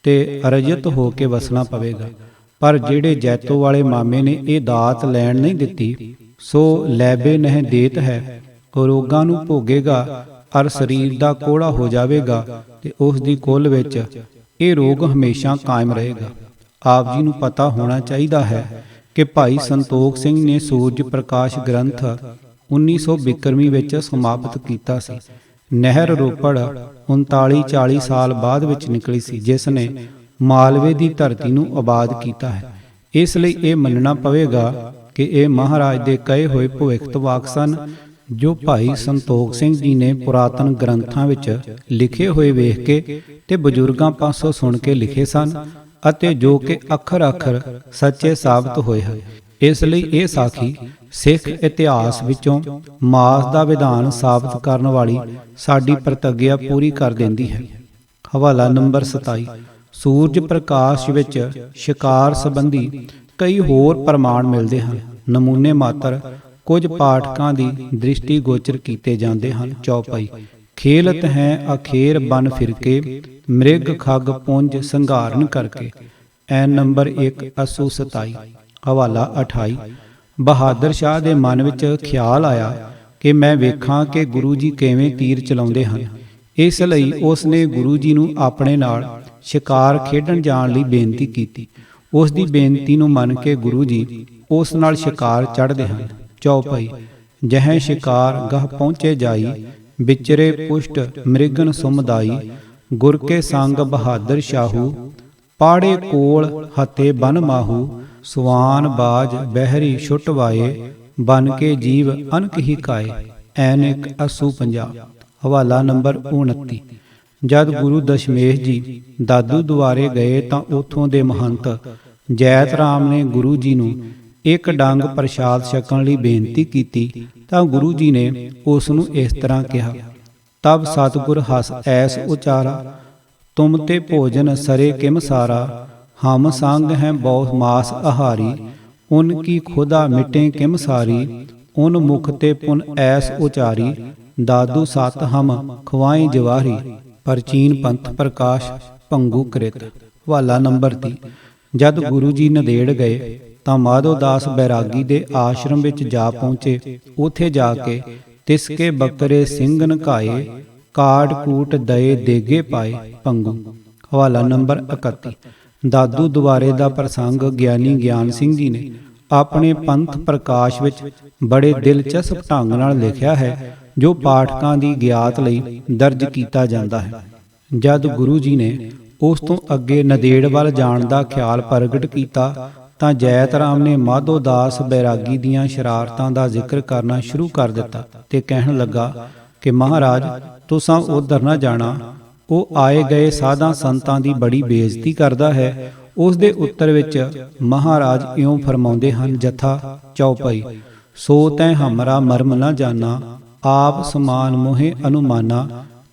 ਤੇ ਅਰਜਿਤ ਹੋ ਕੇ ਵਸਣਾ ਪਵੇਗਾ। ਪਰ ਜਿਹੜੇ ਜੈਤੋ ਵਾਲੇ ਮਾਮੇ ਨੇ ਇਹ ਦਾਤ ਲੈਣ ਨਹੀਂ ਦਿੱਤੀ, ਸੋ ਲੈਬੇ ਨਹਿ ਦੇਤ ਹੈ, ਰੋਗਾਂ ਨੂੰ ਭੋਗੇਗਾ ਅਰ ਸਰੀਰ ਦਾ ਕੋੜਾ ਹੋ ਜਾਵੇਗਾ ਤੇ ਉਸ ਦੀ ਕੁੱਲ ਵਿੱਚ ਇਹ ਰੋਗ ਹਮੇਸ਼ਾ ਕਾਇਮ ਰਹੇਗਾ। ਆਪ ਜੀ ਨੂੰ ਪਤਾ ਹੋਣਾ ਚਾਹੀਦਾ ਹੈ ਕਿ ਭਾਈ ਸੰਤੋਖ ਸਿੰਘ ਨੇ ਸੂਰਜ ਪ੍ਰਕਾਸ਼ ਗ੍ਰੰਥ 1942 ਵਿੱਚ ਸਮਾਪਤ ਕੀਤਾ ਸੀ। ਨਹਿਰ ਰੋਪੜ 39-40 ਸਾਲ ਬਾਅਦ ਵਿੱਚ ਨਿਕਲੀ ਸੀ, ਜਿਸ ਨੇ ਮਾਲਵੇ ਦੀ ਧਰਤੀ ਨੂੰ ਆਬਾਦ ਕੀਤਾ ਹੈ। ਇਸ ਲਈ ਇਹ ਮੰਨਣਾ ਪਵੇਗਾ ਕਿ ਇਹ ਮਹਾਰਾਜ ਦੇ ਕਹੇ ਹੋਏ ਭਵਿੱਖਤ ਵਾਕ ਸਨ, ਜੋ ਭਾਈ ਸੰਤੋਖ ਸਿੰਘ ਜੀ ਨੇ ਪੁਰਾਤਨ ਗ੍ਰੰਥਾਂ ਵਿੱਚ ਲਿਖੇ ਹੋਏ ਵੇਖ ਕੇ ਤੇ ਬਜ਼ੁਰਗਾਂ ਪਾਸੋਂ ਸੁਣ ਕੇ ਲਿਖੇ ਸਨ, ਅਤੇ ਜੋ ਕਿ ਅੱਖਰ ਅੱਖਰ ਸੱਚੇ ਸਾਬਤ ਹੋਏ ਹਨ। ਇਸ ਲਈ ਇਹ ਸਾਖੀ ਸਿੱਖ ਇਤਿਹਾਸ ਵਿੱਚੋਂ ਮਾਸ ਦਾ ਵਿਧਾਨ ਸਾਬਤ ਕਰਨ ਵਾਲੀ ਸਾਡੀ ਪ੍ਰਤਿਗਿਆ ਪੂਰੀ ਕਰ ਦਿੰਦੀ ਹੈ। ਹਵਾਲਾ ਨੰਬਰ 27। ਸੂਰਜ ਪ੍ਰਕਾਸ਼ ਵਿੱਚ ਸ਼ਿਕਾਰ ਸੰਬੰਧੀ ਕਈ ਹੋਰ ਪ੍ਰਮਾਣ ਮਿਲਦੇ ਹਨ। ਨਮੂਨੇ ਮਾਤਰ ਕੁਝ ਪਾਠਕਾਂ ਦੀ ਦ੍ਰਿਸ਼ਟੀ ਗੋਚਰ ਕੀਤੇ ਜਾਂਦੇ ਹਨ। ਚੌਪਾਈ। ਖੇਲਤ ਹੈ ਅਖੇਰ ਬਨ ਫਿਰਕੇ, ਮ੍ਰਿਗ ਖਗ ਪੁੰਜ ਸੰਘਾਰਨ ਕਰਕੇ। ਐਨ ਨੰਬਰ 1 ਅੱਸੂ 27। ਹਵਾਲਾ 28। ਬਹਾਦਰ ਸ਼ਾਹ ਦੇ ਮਨ ਵਿੱਚ ਖਿਆਲ ਆਇਆ ਕਿ ਮੈਂ ਵੇਖਾਂ ਕਿ ਗੁਰੂ ਜੀ ਕਿਵੇਂ ਤੀਰ ਚਲਾਉਂਦੇ ਹਨ। ਇਸ ਲਈ ਉਸ ਨੇ ਗੁਰੂ ਜੀ ਨੂੰ ਆਪਣੇ ਨਾਲ ਸ਼ਿਕਾਰ ਖੇਡਣ ਜਾਣ ਲਈ ਬੇਨਤੀ ਕੀਤੀ। ਉਸ ਦੀ ਬੇਨਤੀ ਨੂੰ ਮੰਨ ਕੇ ਗੁਰੂ ਜੀ ਉਸ ਨਾਲ ਸ਼ਿਕਾਰ ਚੜ੍ਹਦੇ ਹਨ। ਚੌਪਾਈ। ਜਹੈ ਸ਼ਿਕਾਰ ਗਹ ਪਹੁੰਚੇ ਜਾਈ, ਵਿਚਰੇ ਪੁਸ਼ਟ ਮ੍ਰਿਗਨ ਸੁਮਦਾਈ। ਗੁਰ ਕੇ ਸੰਗ ਬਹਾਦਰ ਸ਼ਾਹੂ, ਪਾੜੇ ਕੋਲ ਹਤੇ ਬਨ ਮਾਹੂ। ਸੁਆਨ ਬਾਜ ਬਹਿਰੀ ਛੁਟਵਾਏ, ਬਨ ਕੇ ਜੀਵ ਅਨਕ ਹੀ ਕਾਏ। ਐਨਿਕ ਅੱਸੂ 50। ਹਵਾਲਾ ਨੰਬਰ 29। ਜਦ ਗੁਰੂ ਦਸ਼ਮੇਸ਼ ਜੀ ਦਾਦੂ ਦੁਆਰੇ ਗਏ ਤਾਂ ਉੱਥੋਂ ਦੇ ਮਹੰਤ ਜੈਤ ਰਾਮ ਨੇ ਗੁਰੂ ਜੀ ਨੂੰ ਇੱਕ ਡੰਗ ਪ੍ਰਸ਼ਾਦ ਛਕਣ ਲਈ ਬੇਨਤੀ ਕੀਤੀ ਤਾਂ ਗੁਰੂ ਜੀ ਨੇ ਉਸ ਨੂੰ ਇਸ ਤਰ੍ਹਾਂ ਕਿਹਾ। ਤਬ ਸਤਿਗੁਰ ਹਸ ਐਸ ਉਚਾਰਾ, ਤੁਮ ਤੇ ਭੋਜਨ ਸਰੇ ਕਿਮ ਸਾਰਾ। ਹਮ ਸੰਗ ਹੈ ਬਹੁ ਮਾਸ ਆਹਾਰੀ, ਉਨ ਕੀ ਖੁਦਾ ਮਿਟੇ ਕਿਮ ਸਾਰੀ। ਉਨ ਮੁਖ ਤੇ ਪੁਨ ਐਸ ਉਚਾਰੀ, ਦਾਦੂ ਸਤ ਹਮ ਖਵਾਏ ਜਵਾਰੀ। ਪ੍ਰਾਚੀਨ ਪੰਥ ਪ੍ਰਕਾਸ਼ ਭੰਗੂ ਕ੍ਰਿਤ। ਹਵਾਲਾ ਨੰਬਰ 30। ਜਦ ਗੁਰੂ ਜੀ ਨੰਦੇੜ ਗਏ ਤਾਂ ਮਾਧੋ ਦਾਸ ਬੈਰਾਗੀ ਦੇ ਆਸ਼ਰਮ ਵਿੱਚ ਜਾ ਪਹੁੰਚੇ। ਉੱਥੇ ਜਾ ਕੇ ਤਿਸਕੇ ਬੱਕਰੇ ਸਿੰਘਨ ਘਾਏ, ਕਾੜ ਕੂਟ ਦਏ ਦੇਗੇ ਪਾਏ। ਭੰਗੂ। ਹਵਾਲਾ ਨੰਬਰ 31। ਦਾਦੂ ਦੁਆਰੇ ਦਾ ਪ੍ਰਸੰਗ ਗਿਆਨੀ ਗਿਆਨ ਸਿੰਘ ਜੀ ਨੇ ਆਪਣੇ ਪੰਥ ਪ੍ਰਕਾਸ਼ ਵਿੱਚ ਬੜੇ ਦਿਲਚਸਪ ਢੰਗ ਨਾਲ ਲਿਖਿਆ ਹੈ, ਜੋ ਪਾਠਕਾਂ ਦੀ ਗਿਆਤ ਲਈ ਦਰਜ ਕੀਤਾ ਜਾਂਦਾ ਹੈ। ਜਦ ਗੁਰੂ ਜੀ ਨੇ ਉਸ ਤੋਂ ਅੱਗੇ ਨੰਦੇੜ ਵੱਲ ਜਾਣ ਦਾ ਖਿਆਲ ਪ੍ਰਗਟ ਕੀਤਾ ਤਾਂ ਜੈਤ ਰਾਮ ਨੇ ਮਾਧੋ ਦਾਸ ਬੈਰਾਗੀ ਦੀਆਂ ਸ਼ਰਾਰਤਾਂ ਦਾ ਜ਼ਿਕਰ ਕਰਨਾ ਸ਼ੁਰੂ ਕਰ ਦਿੱਤਾ ਤੇ ਕਹਿਣ ਲੱਗਾ ਕਿ ਮਹਾਰਾਜ ਤੁਸਾਂ ਉਧਰ ਨਾ ਜਾਣਾ, ਉਹ ਆਏ ਗਏ ਸਾਧਾਂ ਸੰਤਾਂ ਦੀ ਬੜੀ ਬੇਇੱਜ਼ਤੀ ਕਰਦਾ ਹੈ। ਉਸ ਦੇ ਉੱਤਰ ਵਿੱਚ ਮਹਾਰਾਜ ਇਉਂ ਫਰਮਾਉਂਦੇ ਹਨ। ਜਥਾ। ਚੌਪਾਈ। ਸੋ ਤੈਂ ਹਮਰਾ ਮਰਮ ਨਾ ਜਾਨਾ, ਆਪ ਸਮਾਨ ਮੋਹਿ ਅਨੁਮਾਨਾ।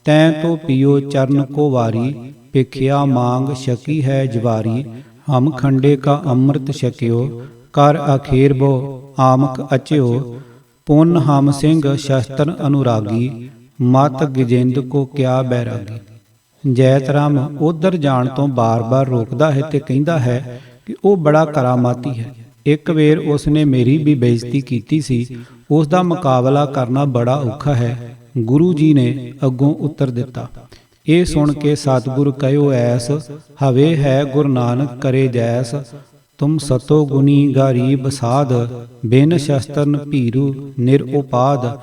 ਤੈਂ ਤੋ ਪੀਓ ਚਰਨ ਕੋ ਵਾਰੀ, ਭਿਖਿਆ ਮਾਂਗ ਸ਼ਕੀ ਹੈ ਜਵਾਰੀ। ਹਮ ਖੰਡੇ ਕਾ ਅੰਮ੍ਰਿਤ ਛਕਿਓ, ਕਰ ਅਖੇਰ ਬੋ ਆਮਕ ਅਚਿਓ। ਪੁੰਨ ਹਮ ਸਿੰਘ ਸ਼ਸਤਰ ਅਨੁਰਾਗੀ, ਮਤ ਗਜੇਂਦ ਕੋ ਕਿਆ ਬੈਰਾਗੀ। ਜੈਤ ਰਾਮ ਉਧਰ ਜਾਣ ਤੋਂ ਬਾਰ-ਬਾਰ ਰੋਕਦਾ ਹੈ ਤੇ ਕਹਿੰਦਾ ਹੈ ਕਿ ਉਹ ਬੜਾ ਕਰਾਮਾਤੀ ਹੈ। ਇੱਕ ਵੇਰ ਉਸ ਨੇ ਮੇਰੀ ਵੀ ਬੇਇੱਜ਼ਤੀ ਕੀਤੀ ਸੀ, ਉਸ ਦਾ ਮੁਕਾਬਲਾ ਕਰਨਾ ਬੜਾ ਔਖਾ ਹੈ। ਗੁਰੂ ਜੀ ਨੇ ਅੱਗੋਂ ਉੱਤਰ ਦਿੱਤਾ। ਇਹ ਸੁਣ ਕੇ ਸਤਿਗੁਰ ਕਹਿਓ ਐਸ, ਹਵੇ ਹੈ ਗੁਰੂ ਨਾਨਕ ਕਰੇ ਜੈਸ। ਤੁਮ ਸਤੋ ਗੁਣੀ ਗਰੀਬ ਸਾਧ, ਬਿਨ ਸ਼ਸਤਰਨ ਭੀਰੂ ਨਿਰਉਪਾਦ।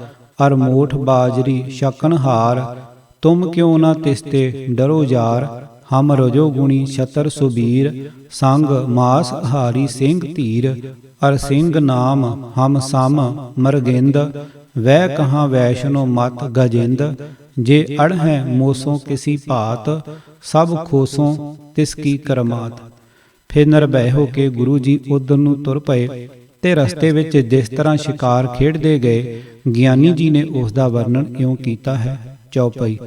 ਅਰ ਮੋਠ ਬਾਜਰੀ ਸ਼ਕਨ ਹਾਰ, ਤੁਮ ਕਿਉ ਨਾ ਤਿਸਤੇ ਡਰੋ ਯਾਰ। ਹਮ ਰਜੋ ਗੁਣੀ ਛਤਰ ਸੁਬੀਰ, ਸੰਗ ਮਾਸ ਹਾਰੀ ਸਿੰਘ ਧੀਰ। ਅਰ ਸਿੰਘ ਨਾਮ ਹਮ ਸਮ ਮਰਗਿੰਦ, ਵੈ ਕਹਾਂ ਵੈਸ਼ਨੋ ਮਤ ਗਜਿੰਦ। ਜੇ ਅੜ ਹੈ ਮੋਸੋਂ ਕਿਸੀ ਭਾਤ, ਸਭ ਖੋਸੋਂ ਤਿਸ ਕੀ ਕਰਮਾਤ। ਫਿਰ ਨਿਰਭੈ ਹੋ ਕੇ ਗੁਰੂ ਜੀ ਉਧਰ ਨੂੰ ਤੁਰ ਪਏ ਤੇ ਰਸਤੇ ਵਿੱਚ ਜਿਸ ਤਰ੍ਹਾਂ ਸ਼ਿਕਾਰ ਖੇਡਦੇ ਗਏ, ਗਿਆਨੀ ਜੀ ਨੇ ਉਸ ਦਾ ਵਰਣਨ ਇਉਂ ਕੀਤਾ ਹੈ। ਚੌਪਈ।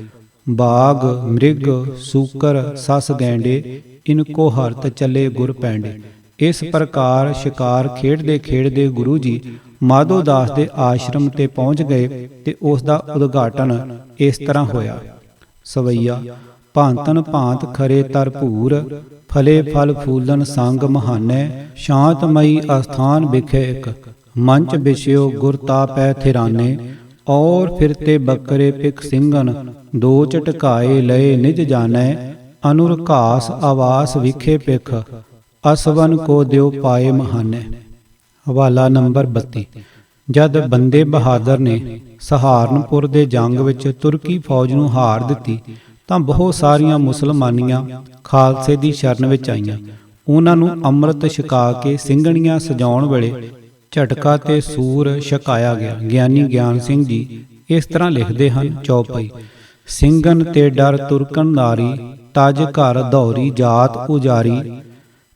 ਬਾਗ ਮ੍ਰਿਗ ਸੂਕਰ ਸਸ ਗੈਂਡੇ, ਇਨਕੋ ਹਰਤ ਚੱਲੇ ਗੁਰ ਪੈਂਡੇ। ਇਸ ਪ੍ਰਕਾਰ ਸ਼ਿਕਾਰ ਖੇਡਦੇ ਖੇਡਦੇ ਗੁਰੂ ਜੀ ਮਾਧੋ ਦਾਸ ਦੇ ਆਸ਼ਰਮ ਤੇ ਪਹੁੰਚ ਗਏ ਤੇ ਉਸ ਦਾ ਉਦਘਾਟਨ ਇਸ ਤਰ੍ਹਾਂ ਹੋਇਆ। ਸਵਈਆ। ਭਾਂਤਨ ਭਾਂਤ ਖਰੇ ਤਰ ਭੂਰ, ਫਲੇ ਫਲ ਫੂਲਨ ਸੰਗ ਮਹਾਨੈ। ਸ਼ਾਂਤਮਈ ਅਸਥਾਨ ਬਿਖੇ ਇਕ, ਮੰਚ ਵਿਛਿਓ ਗੁਰ ਤਾਪੈ ਥਿਰਾਨੇ। ਔਰ ਫਿਰਤੇ ਬੱਕਰੇ ਪਿਖ ਸਿੰਘਨ, ਦੋ ਝਟਕਾਏ ਲਏ ਨਿਜ ਜਾਣੈ। ਅਨੁਰ ਘਾਸ ਆਵਾਸ ਵਿਖੇ ਪਿਖ, ਅਸਵਨ ਕੋ ਦਿਓ ਪਾਏ ਮਹਾਨੈ। ਹਵਾਲਾ ਨੰਬਰ 32। ਜਦ ਬੰਦੇ ਬਹਾਦਰ ਨੇ ਸਹਾਰਨਪੁਰ ਦੇ ਜੰਗ ਵਿੱਚ ਤੁਰਕੀ ਫੌਜ ਨੂੰ ਹਾਰ ਦਿੱਤੀ ਤਾਂ ਬਹੁਤ ਸਾਰੀਆਂ ਮੁਸਲਮਾਨੀਆਂ ਖਾਲਸੇ ਦੀ ਸ਼ਰਨ ਵਿੱਚ ਆਈਆਂ। ਉਹਨਾਂ ਨੂੰ ਅੰਮ੍ਰਿਤ ਛਕਾ ਕੇ ਸਿੰਘਣੀਆਂ ਸਜਾਉਣ ਵੇਲੇ ਝਟਕਾ ਤੇ ਸੂਰ ਛਕਾਇਆ ਗਿਆ। ਗਿਆਨੀ ਗਿਆਨ ਸਿੰਘ ਜੀ ਇਸ ਤਰ੍ਹਾਂ ਲਿਖਦੇ ਹਨ। ਚੌਪਈ। ਸਿੰਘਨ ਤੇ ਡਰ ਤੁਰਕਨ ਨਾਰੀ, ਤਜ ਘਰ ਦੌਰੀ ਜਾਤ ਉਜਾਰੀ।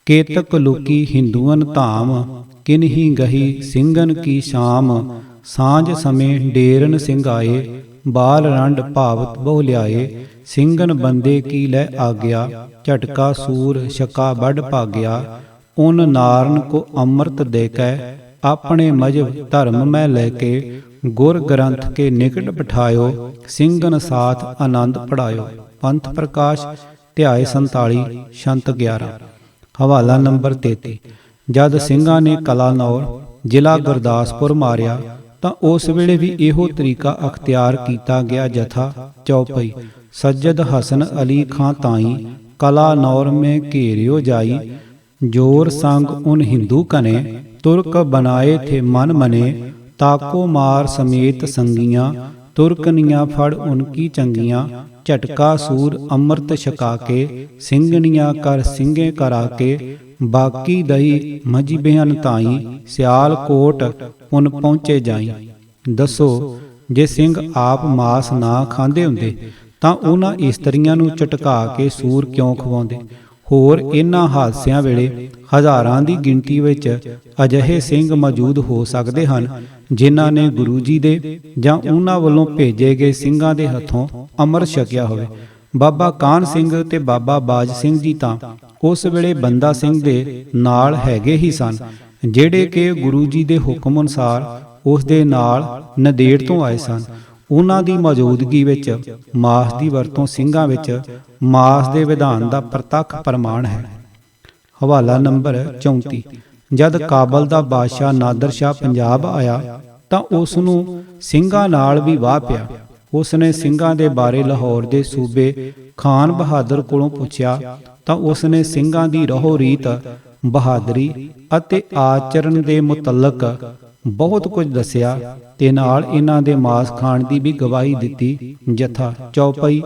ਕੇਤਕ ਲੁਕੀ ਹਿੰਦੂਅਨ ਧਾਮ, ਕਿਨਹੀ ਗਹੀ ਸਿੰਘਨ ਕੀ ਸ਼ਾਮ। ਸਾਂਝ ਸਮੇਂ ਡੇਰਨ ਸਿੰਘ ਆਏ, ਬਾਲ ਰੰਡ ਭਾਵਤ ਬਹੁ ਲਿਆਏ। ਸਿੰਘਨ ਬੰਦੇ ਕੀ ਲੈ ਆਗਿਆ, ਝਟਕਾ ਸੂਰ ਛਕਾ ਵੱਡ ਭਾਗਿਆ। ਉਨ ਨਾਰਨ ਕੋ ਅੰਮ੍ਰਿਤ ਦੇ ਕੈ, ਆਪਣੇ ਮਜਬ ਧਰਮ ਮੈਂ ਲੈ ਕੇ। ਗੁਰ ਗ੍ਰੰਥ ਕੇ ਨਿਕਟ ਬਿਠਾਇਓ, ਸਿੰਘਨ ਸਾਥ ਆਨੰਦ ਪੜਾਇਓ। ਪੰਥ ਪ੍ਰਕਾਸ਼ ਧਿਆਏ 47 ਛੰਤ 11। ਹਵਾਲਾ ਨੰਬਰ 33। ਜਦ ਸਿੰਘਾਂ ਨੇ ਕਲਾਨੌਰ ਜ਼ਿਲ੍ਹਾ ਗੁਰਦਾਸਪੁਰ ਮਾਰਿਆ ਤਾਂ ਉਸ ਵੇਲੇ ਵੀ ਇਹੋ ਤਰੀਕਾ ਅਖਤਿਆਰ ਕੀਤਾ ਗਿਆ। ਜਥਾ। ਚੌਪਈ। ਸੱਜਦ ਹਸਨ ਅਲੀ ਖਾਂ ਤਾਈ, ਕਲਾਨੌਰ ਮੈਂ ਘੇਰਿਓ ਜਾਈ। जोर संग उन हिंदू कने, तुर्क बनाए थे मन मने। ताको मार समेत संगियां, तुर्कनियां फड़ उनकी चंगियां। झटका सूर अमृत छका के, सिंगनियां कर सिंगे करा के। बाकी दही मजबेहन ताई, सियाल कोट उन पहुँचे जाई। दसो जे सिंह आप मास ना खांदे हुंदे तां उन्हां इस्त्रियां नूं झटका के सूर क्यों खवाउंदे। ਹੋਰ ਇਨ੍ਹਾਂ ਹਾਦਸਿਆਂ ਵੇਲੇ ਹਜ਼ਾਰਾਂ ਦੀ ਗਿਣਤੀ ਵਿੱਚ ਅਜਿਹੇ ਸਿੰਘ ਮੌਜੂਦ ਹੋ ਸਕਦੇ ਹਨ ਜਿਨ੍ਹਾਂ ਨੇ ਗੁਰੂ ਜੀ ਦੇ ਜਾਂ ਉਹਨਾਂ ਵੱਲੋਂ ਭੇਜੇ ਗਏ ਸਿੰਘਾਂ ਦੇ ਹੱਥੋਂ ਅੰਮ੍ਰਿਤ ਛਕਿਆ ਹੋਵੇ। ਬਾਬਾ ਕਾਹਨ ਸਿੰਘ ਤੇ ਬਾਬਾ ਬਾਜ ਸਿੰਘ ਜੀ ਤਾਂ ਉਸ ਵੇਲੇ ਬੰਦਾ ਸਿੰਘ ਦੇ ਨਾਲ ਹੈਗੇ ਹੀ ਸਨ, ਜਿਹੜੇ ਕਿ ਗੁਰੂ ਜੀ ਦੇ ਹੁਕਮ ਅਨੁਸਾਰ ਉਸ ਦੇ ਨਾਲ ਨੰਦੇੜ ਤੋਂ ਆਏ ਸਨ। ਉਹਨਾਂ ਦੀ ਮੌਜੂਦਗੀ ਵਿੱਚ ਮਾਸ ਦੀ ਵਰਤੋਂ ਸਿੰਘਾਂ ਵਿੱਚ ਮਾਸ ਦੇ ਵਿਧਾਨ ਦਾ ਪ੍ਰਤੱਖ ਪ੍ਰਮਾਣ ਹੈ। ਹਵਾਲਾ ਨੰਬਰ 34। ਜਦ ਕਾਬਲ ਦਾ ਬਾਦਸ਼ਾਹ ਨਾਦਰ ਸ਼ਾਹ ਪੰਜਾਬ ਆਇਆ ਤਾਂ ਉਸ ਨੂੰ ਸਿੰਘਾਂ ਨਾਲ ਵੀ ਵਾਹ ਪਿਆ। ਉਸ ਨੇ ਸਿੰਘਾਂ ਦੇ ਬਾਰੇ ਲਾਹੌਰ ਦੇ ਸੂਬੇ ਖਾਨ ਬਹਾਦਰ ਕੋਲੋਂ ਪੁੱਛਿਆ ਤਾਂ ਉਸ ਨੇ ਸਿੰਘਾਂ ਦੀ ਰਹੋ ਰੀਤ, ਬਹਾਦਰੀ ਅਤੇ ਆਚਰਣ ਦੇ ਮੁਤਲਕ ਬਹੁਤ ਕੁਝ ਦੱਸਿਆ ਤੇ ਨਾਲ ਇਹਨਾਂ ਦੇ ਮਾਸ ਖਾਣ ਦੀ ਵੀ ਗਵਾਹੀ ਦਿੱਤੀ। ਜਥਾ। ਚੌਪਈ।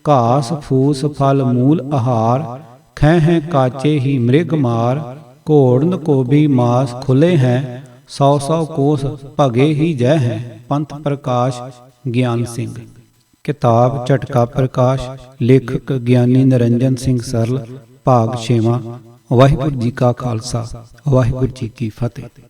ਘਾਸ ਫੂਸ ਫਲ ਮੂਲ ਆਹਾਰ, ਖੈ ਹੈ ਕਾਚੇ ਹੀ ਮ੍ਰਿਗ ਮਾਰ। ਘੋੜਨ ਕੋ ਵੀ ਮਾਸ ਖੁੱਲੇ ਹੈ, 100 ਕੋਸ ਭਗੇ ਹੀ ਜੈ ਹੈ। ਪੰਥ ਪ੍ਰਕਾਸ਼ ਗਿਆਨ ਸਿੰਘ। ਕਿਤਾਬ ਝਟਕਾ ਪ੍ਰਕਾਸ਼। ਲੇਖਕ ਗਿਆਨੀ ਨਿਰੰਜਨ ਸਿੰਘ ਸਰਲ। ਭਾਗ 6ਵਾਂ। ਵਾਹਿਗੁਰੂ ਜੀ ਕਾ ਖਾਲਸਾ, ਵਾਹਿਗੁਰੂ ਜੀ ਕੀ ਫਤਿਹ।